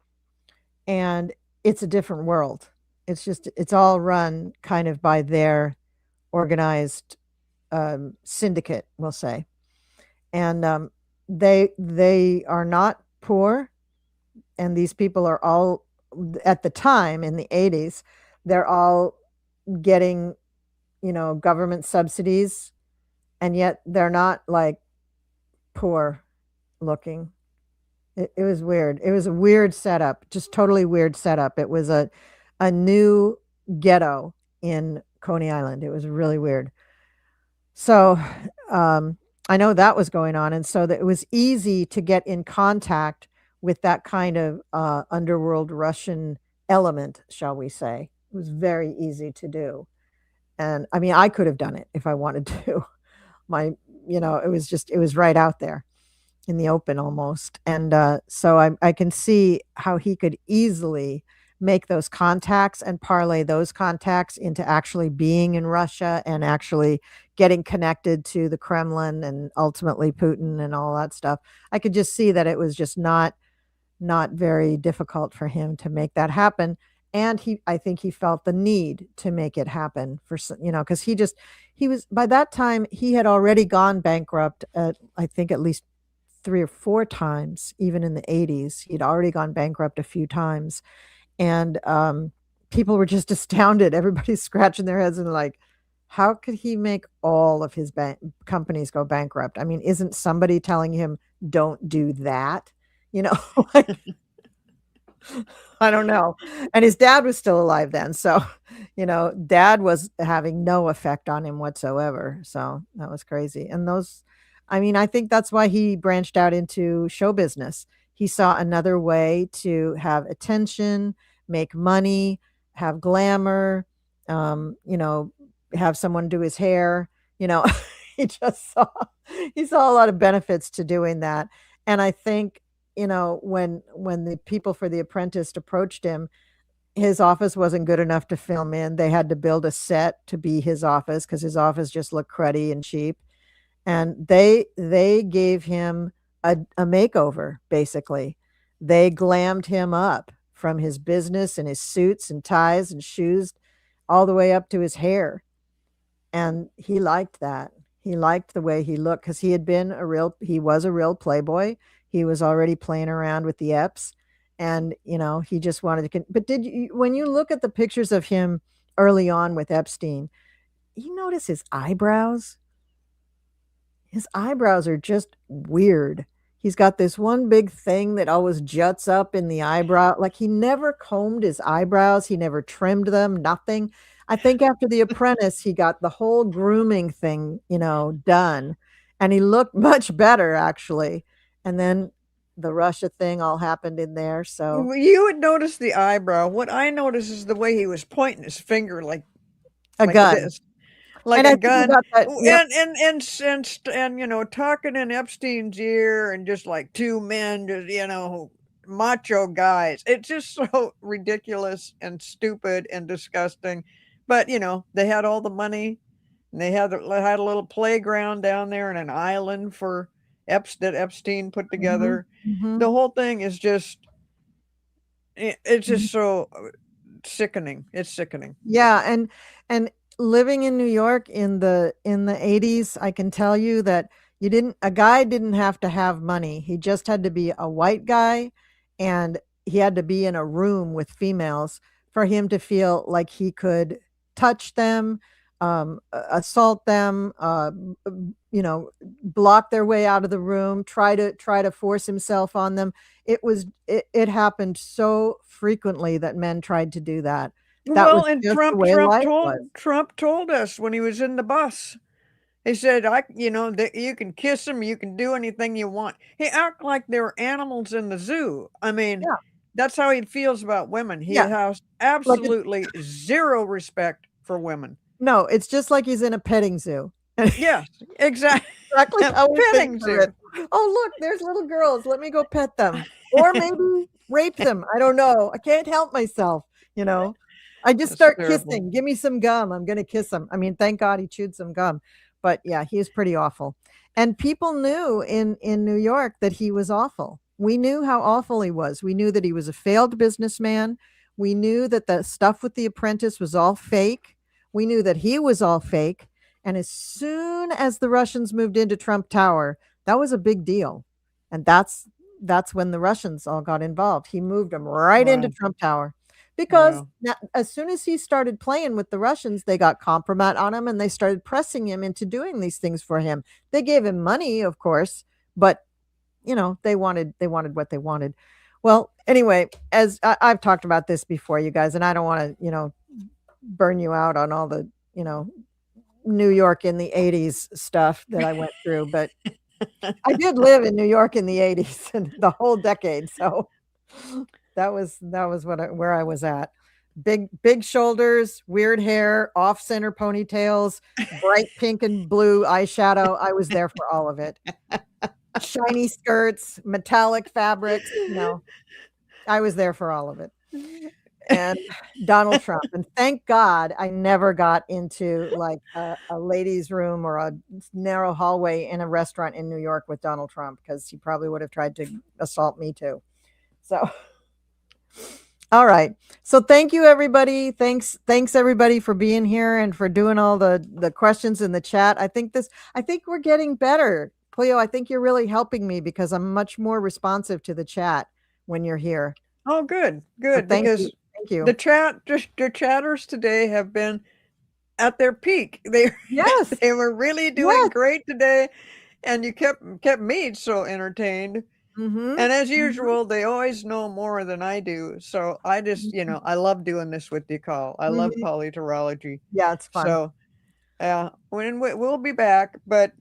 and it's a different world. It's all run kind of by their organized syndicate, we'll say. And they are not poor, and these people are all, at the time in the 80s, they're all getting, government subsidies, and yet they're not like poor looking. It was weird. It was a weird setup, just totally weird setup. It was a new ghetto in Coney Island. It was really weird. So I know that was going on, and so that it was easy to get in contact with that kind of underworld Russian element, shall we say. It was very easy to do. And I mean, I could have done it if I wanted to. My, it was right out there in the open almost. And so I can see how he could easily make those contacts and parlay those contacts into actually being in Russia and actually getting connected to the Kremlin and ultimately Putin and all that stuff. I could just see that it was just not very difficult for him to make that happen. And I think he felt the need to make it happen because he was, by that time, he had already gone bankrupt I think at least 3 or 4 times, even in the 80s. He'd already gone bankrupt a few times. And people were just astounded. Everybody's scratching their heads and like, how could he make all of his companies go bankrupt? I mean, isn't somebody telling him, don't do that? Like, I don't know. And his dad was still alive then. So, dad was having no effect on him whatsoever. So that was crazy. And I mean, I think that's why he branched out into show business. He saw another way to have attention, make money, have glamour, have someone do his hair. He just saw a lot of benefits to doing that. And I think when the people for The Apprentice approached him, his office wasn't good enough to film in. They had to build a set to be his office because his office just looked cruddy and cheap. And they gave him a makeover, basically. They glammed him up from his business and his suits and ties and shoes all the way up to his hair. And he liked that. He liked the way he looked because he was a real playboy. He was already playing around with the Eps. And, he just wanted to, but when you look at the pictures of him early on with Epstein, you notice his eyebrows? His eyebrows are just weird. He's got this one big thing that always juts up in the eyebrow. Like he never combed his eyebrows, he never trimmed them, nothing. I think after The Apprentice, he got the whole grooming thing, done. And he looked much better, actually. And then the Russia thing all happened in there. So You would notice the eyebrow. What I notice is the way he was pointing his finger a like gun. this. Like And I a think he gun, got that. Yep. and talking in Epstein's ear, and just like two men, just macho guys. It's just so ridiculous and stupid and disgusting. But they had all the money, and they had a little playground down there and an island for that Epstein put Mhm, together. mhm, The whole thing is it's mhm. just so sickening. It's sickening. Yeah, and living in New York in the 80s, I can tell you that a guy didn't have to have money. He just had to be a white guy, and he had to be in a room with females for him to feel like he could touch them, assault them, block their way out of the room, try to force himself on them. It happened so frequently that men tried to do that. That was Well, and just the way life was. Trump told us when he was in the bus. He said, that you can kiss them, you can do anything you want. He act like they were animals in the zoo. I mean, Yeah, that's how he feels about women. He yeah, has like it's absolutely zero respect for women. no, it's just like he's in a petting zoo. Yes, exactly. Exactly how we Petting picture it. zoo. "Oh, look, there's little girls, let me go pet them." Or maybe rape them, I don't know, I can't help myself, you know? I just That's start terrible. kissing, "Give me some gum, I'm gonna kiss him." I mean, thank God he chewed some gum, but yeah, he is pretty awful. And people knew in New York that he was awful. We knew how awful he was. We knew that he was a failed businessman. We knew that the stuff with The Apprentice was all fake. We knew that he was all fake. And as soon as the Russians moved into Trump Tower, that was a big deal. And that's when the Russians all got involved. He moved them right into Wow. Trump Tower because Wow. as soon as he started playing with the Russians, they got compromat on him and they started pressing him into doing these things for him. They gave him money, of course, but they wanted what they wanted. Well, anyway, as I've talked about this before, you guys, and I don't want to, burn you out on all the, New York in the 80s stuff that I went through, but I did live in New York in the 80s and the whole decade, so that was where I was at. Big shoulders, weird hair, off-center ponytails, bright pink and blue eyeshadow. I was there for all of it. Shiny skirts, metallic fabrics, I was there for all of it. And Donald Trump. And thank God I never got into like a ladies' room or a narrow hallway in a restaurant in New York with Donald Trump because he probably would have tried to assault me too. So, all right. So thank you everybody. Thanks everybody for being here and for doing all the questions in the chat. I think we're getting better. Cleo, I think you're really helping me because I'm much more responsive to the chat when you're here. Oh, good, So good, thank you. because Thank you. the chatters today have been at their peak. They Yes. they were really doing Yes. great today, and you kept me so entertained. Mhm. And as Mhm. usual, they always know more than I do. So I just, Mhm. I love doing this with you, Call. I love Mhm. PoliTarology. Yeah, it's fun. So, we'll be back, but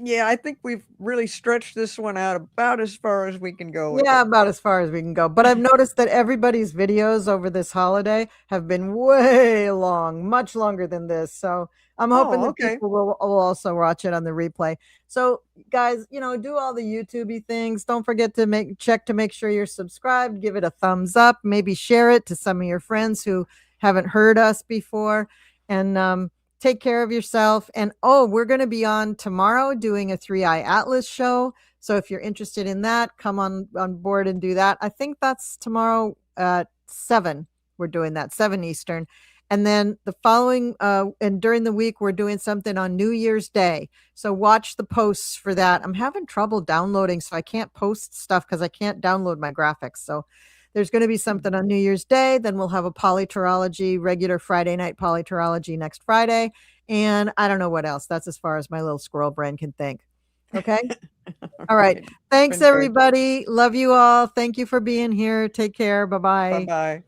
Yeah, I think we've really stretched this one out about as far as we can go with Yeah, it. about as far as we can go. But I've noticed that everybody's videos over this holiday have been way long, much longer than this. So I'm hoping Oh, that okay. people will also watch it on the replay. So guys, do all the YouTubey things. Don't forget to check to make sure you're subscribed. Give it a thumbs up. Maybe share it to some of your friends who haven't heard us before. And take care of yourself. And oh, we're going to be on tomorrow doing a 3-eye atlas show. So if you're interested in that, come on board and do that. I think that's tomorrow at 7. We're doing that 7 Eastern. And then the following and during the week, we're doing something on New Year's Day. So watch the posts for that. I'm having trouble downloading, so I can't post stuff because I can't download my graphics. So there's going to be something on New Year's Day. Then we'll have a PoliTarology, regular Friday night PoliTarology next Friday. And I don't know what else. That's as far as my little squirrel brain can think. Okay. All All right. right. It's Thanks, been good. everybody. Love you all. Thank you for being here. Take care. Bye bye. Bye-bye.